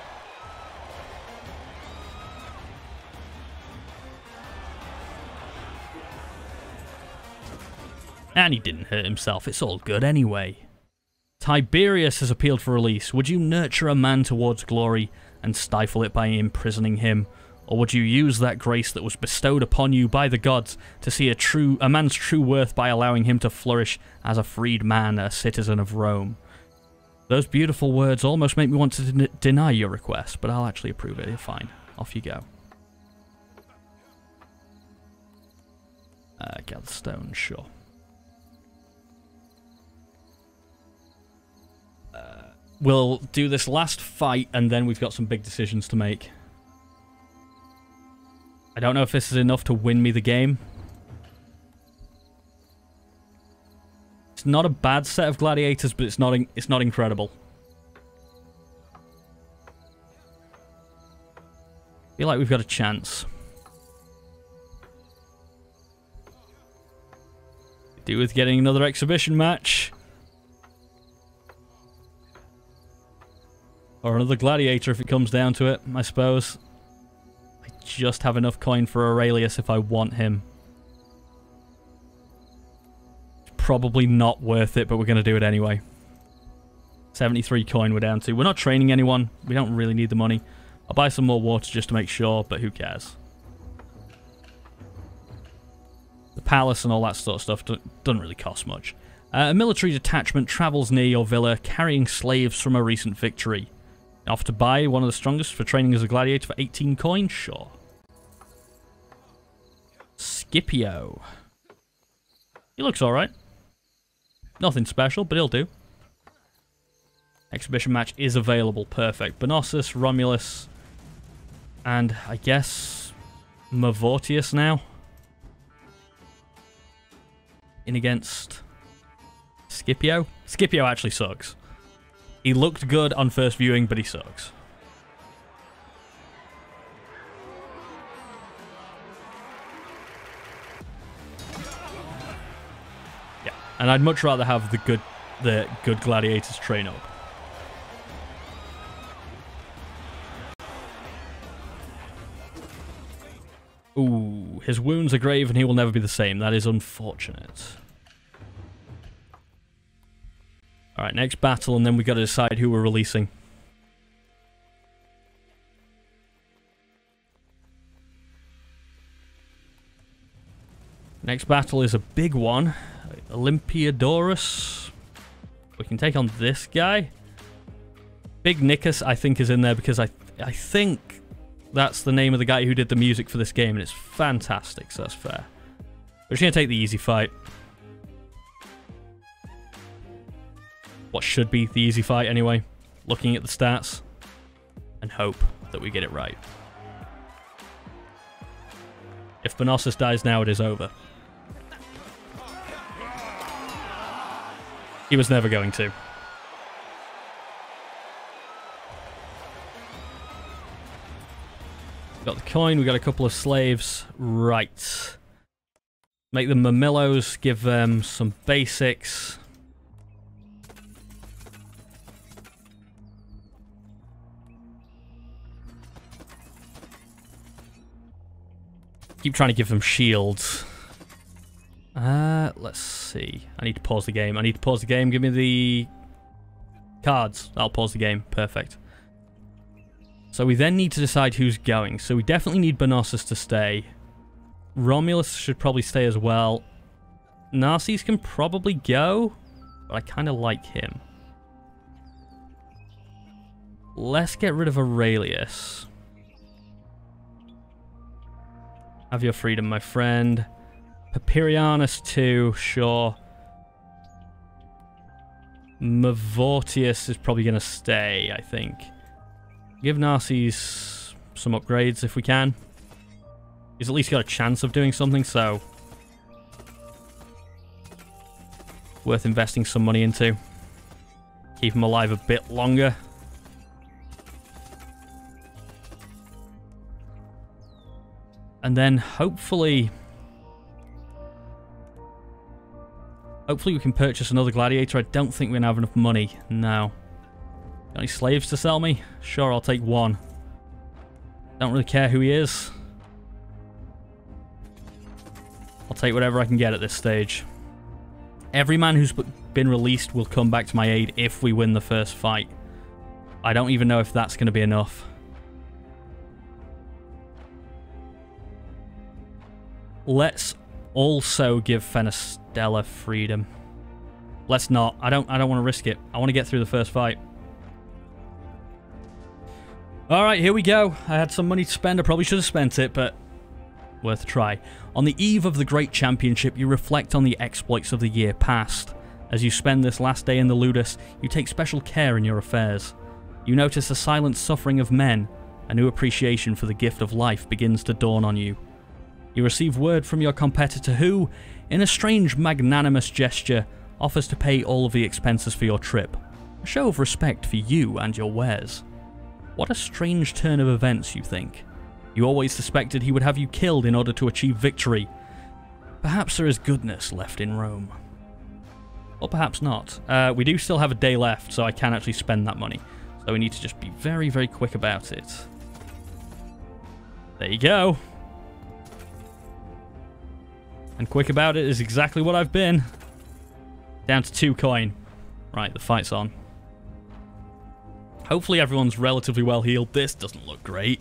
And he didn't hurt himself. It's all good anyway. Tiberius has appealed for release. Would you nurture a man towards glory and stifle it by imprisoning him? Or would you use that grace that was bestowed upon you by the gods to see a man's true worth by allowing him to flourish as a freed man, a citizen of Rome? Those beautiful words almost make me want to deny your request, but I'll actually approve it. You're fine. Off you go. Gather stone, sure. We'll do this last fight, and then we've got some big decisions to make. I don't know if this is enough to win me the game. It's not a bad set of gladiators, but it's not incredible. I feel like we've got a chance. Do with getting another exhibition match. Or another gladiator if it comes down to it, I suppose. I just have enough coin for Aurelius if I want him. probably not worth it, but we're going to do it anyway. 73 coin we're down to. We're not training anyone. We don't really need the money. I'll buy some more water just to make sure, but who cares? The palace and all that sort of stuff doesn't really cost much. A military detachment travels near your villa, carrying slaves from a recent victory. Off to buy one of the strongest for training as a gladiator for 18 coin? Sure. Scipio. He looks alright. Nothing special, but he'll do. Exhibition match is available. Perfect. Bonosus, Romulus, and I guess Mavotius now. In against Scipio. Scipio actually sucks. He looked good on first viewing, but he sucks. Yeah, and I'd much rather have the good gladiators train up. Ooh, his wounds are grave and he will never be the same. That is unfortunate. Alright, next battle, and then we've got to decide who we're releasing. Next battle is a big one. Olympiodorus. We can take on this guy. Big Nicus, I think, is in there because I think that's the name of the guy who did the music for this game, and it's fantastic, so that's fair. We're just going to take the easy fight. What should be the easy fight, anyway. Looking at the stats. And hope that we get it right. If Bonosus dies now, it is over. He was never going to. Got the coin, we got a couple of slaves. Right. Make them Mamillos, give them some basics. Keep trying to give them shields. Let's see. I need to pause the game. Give me the cards. I'll pause the game. Perfect. So we then need to decide who's going. So we definitely need Bonosus to stay. Romulus should probably stay as well. Narses can probably go, but I kind of like him. Let's get rid of Aurelius. Have your freedom, my friend. Papirianus too, sure. Mavotius is probably going to stay, I think. Give Narses some upgrades if we can. He's at least got a chance of doing something, so worth investing some money into. Keep him alive a bit longer. And then hopefully we can purchase another gladiator. I don't think we're going to have enough money. No. Got any slaves to sell me? Sure, I'll take one. Don't really care who he is. I'll take whatever I can get at this stage. Every man who's been released will come back to my aid if we win the first fight. I don't even know if that's going to be enough. Let's also give Fenestella freedom. Let's not. I don't want to risk it. I want to get through the first fight. Alright, here we go. I had some money to spend. I probably should have spent it, but worth a try. On the eve of the Great Championship, you reflect on the exploits of the year past. As you spend this last day in the Ludus, you take special care in your affairs. You notice the silent suffering of men. A new appreciation for the gift of life begins to dawn on you. You receive word from your competitor who, in a strange magnanimous gesture, offers to pay all of the expenses for your trip. A show of respect for you and your wares. What a strange turn of events, you think. You always suspected he would have you killed in order to achieve victory. Perhaps there is goodness left in Rome. Or perhaps not. We do still have a day left, so I can actually spend that money. So we need to just be very, very quick about it. There you go. And quick about it is exactly what I've been. Down to 2 coin. Right, the fight's on. Hopefully everyone's relatively well healed. This doesn't look great.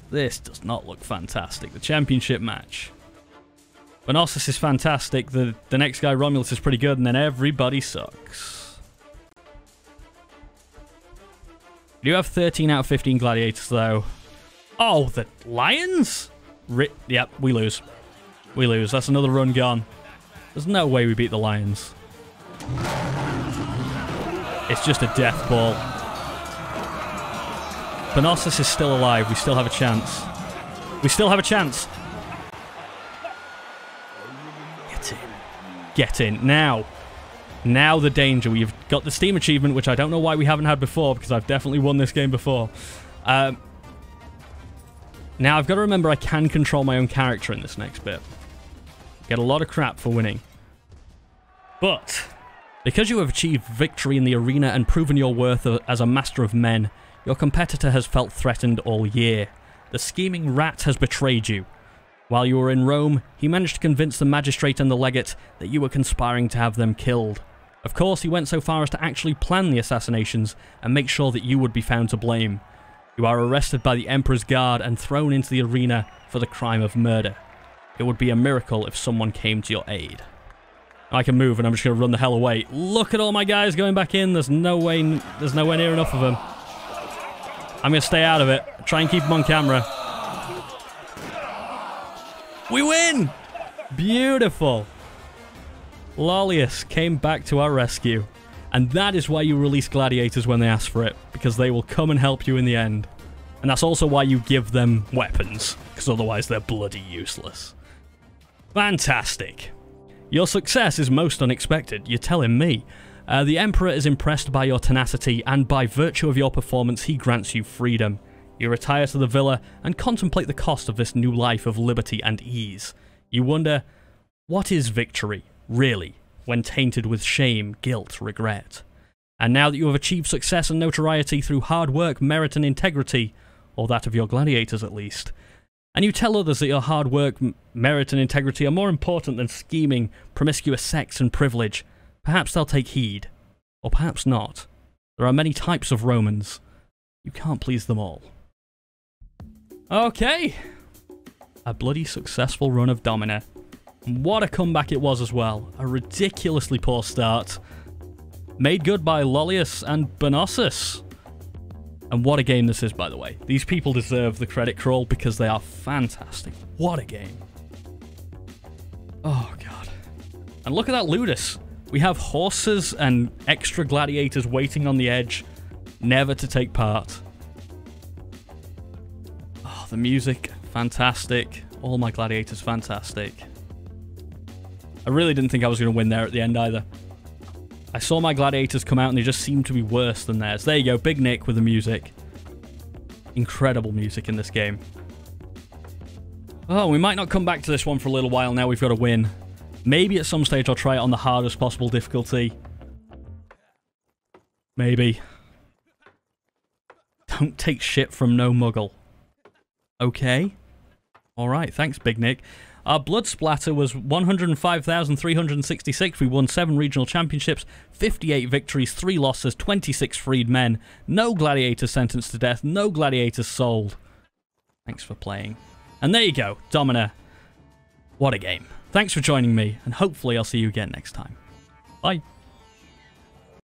This does not look fantastic. The championship match. Bonossus is fantastic. The next guy, Romulus, is pretty good. And then everybody sucks. We do have 13 out of 15 gladiators, though. Oh, the Lions? Yep, we lose. We lose. That's another run gone. There's no way we beat the Lions. It's just a death ball. Bonossus is still alive. We still have a chance. We still have a chance. Get in. Get in. Now. Now the danger. We've got the Steam achievement, which I don't know why we haven't had before, because I've definitely won this game before. Now I've got to remember I can control my own character in this next bit. Get a lot of crap for winning. But because you have achieved victory in the arena and proven your worth as a master of men, your competitor has felt threatened all year. The scheming rat has betrayed you. While you were in Rome, he managed to convince the magistrate and the legate that you were conspiring to have them killed. Of course, he went so far as to actually plan the assassinations and make sure that you would be found to blame. You are arrested by the Emperor's guard and thrown into the arena for the crime of murder. It would be a miracle if someone came to your aid. I can move and I'm just going to run the hell away. Look at all my guys going back in. There's nowhere near enough of them. I'm going to stay out of it. Try and keep them on camera. We win! Beautiful. Lollius came back to our rescue. And that is why you release gladiators when they ask for it. Because they will come and help you in the end. And that's also why you give them weapons. Because otherwise they're bloody useless. Fantastic. Your success is most unexpected, you're telling me. The Emperor is impressed by your tenacity, and by virtue of your performance, he grants you freedom. You retire to the villa and contemplate the cost of this new life of liberty and ease. You wonder, what is victory, really, when tainted with shame, guilt, regret? And now that you have achieved success and notoriety through hard work, merit and integrity, or that of your gladiators at least, and you tell others that your hard work, merit and integrity are more important than scheming, promiscuous sex and privilege, perhaps they'll take heed. Or perhaps not. There are many types of Romans. You can't please them all. Okay. A bloody successful run of Domina. What a comeback it was as well. A ridiculously poor start. Made good by Lollius and Bonossus. And what a game this is, by the way. These people deserve the credit crawl because they are fantastic. What a game. Oh, God. And look at that Ludus. We have horses and extra gladiators waiting on the edge, never to take part. Oh, the music, fantastic. All my gladiators, fantastic. I really didn't think I was going to win there at the end either. I saw my gladiators come out and they just seemed to be worse than theirs. There you go, Big Nick with the music. Incredible music in this game. Oh, we might not come back to this one for a little while now. We've got to win. Maybe at some stage I'll try it on the hardest possible difficulty. Maybe. Don't take shit from no muggle. Okay. Alright, thanks, Big Nick. Our blood splatter was 105,366. We won 7 regional championships, 58 victories, 3 losses, 26 freed men. No gladiators sentenced to death, no gladiators sold. Thanks for playing. And there you go, Domina. What a game. Thanks for joining me, and hopefully I'll see you again next time. Bye.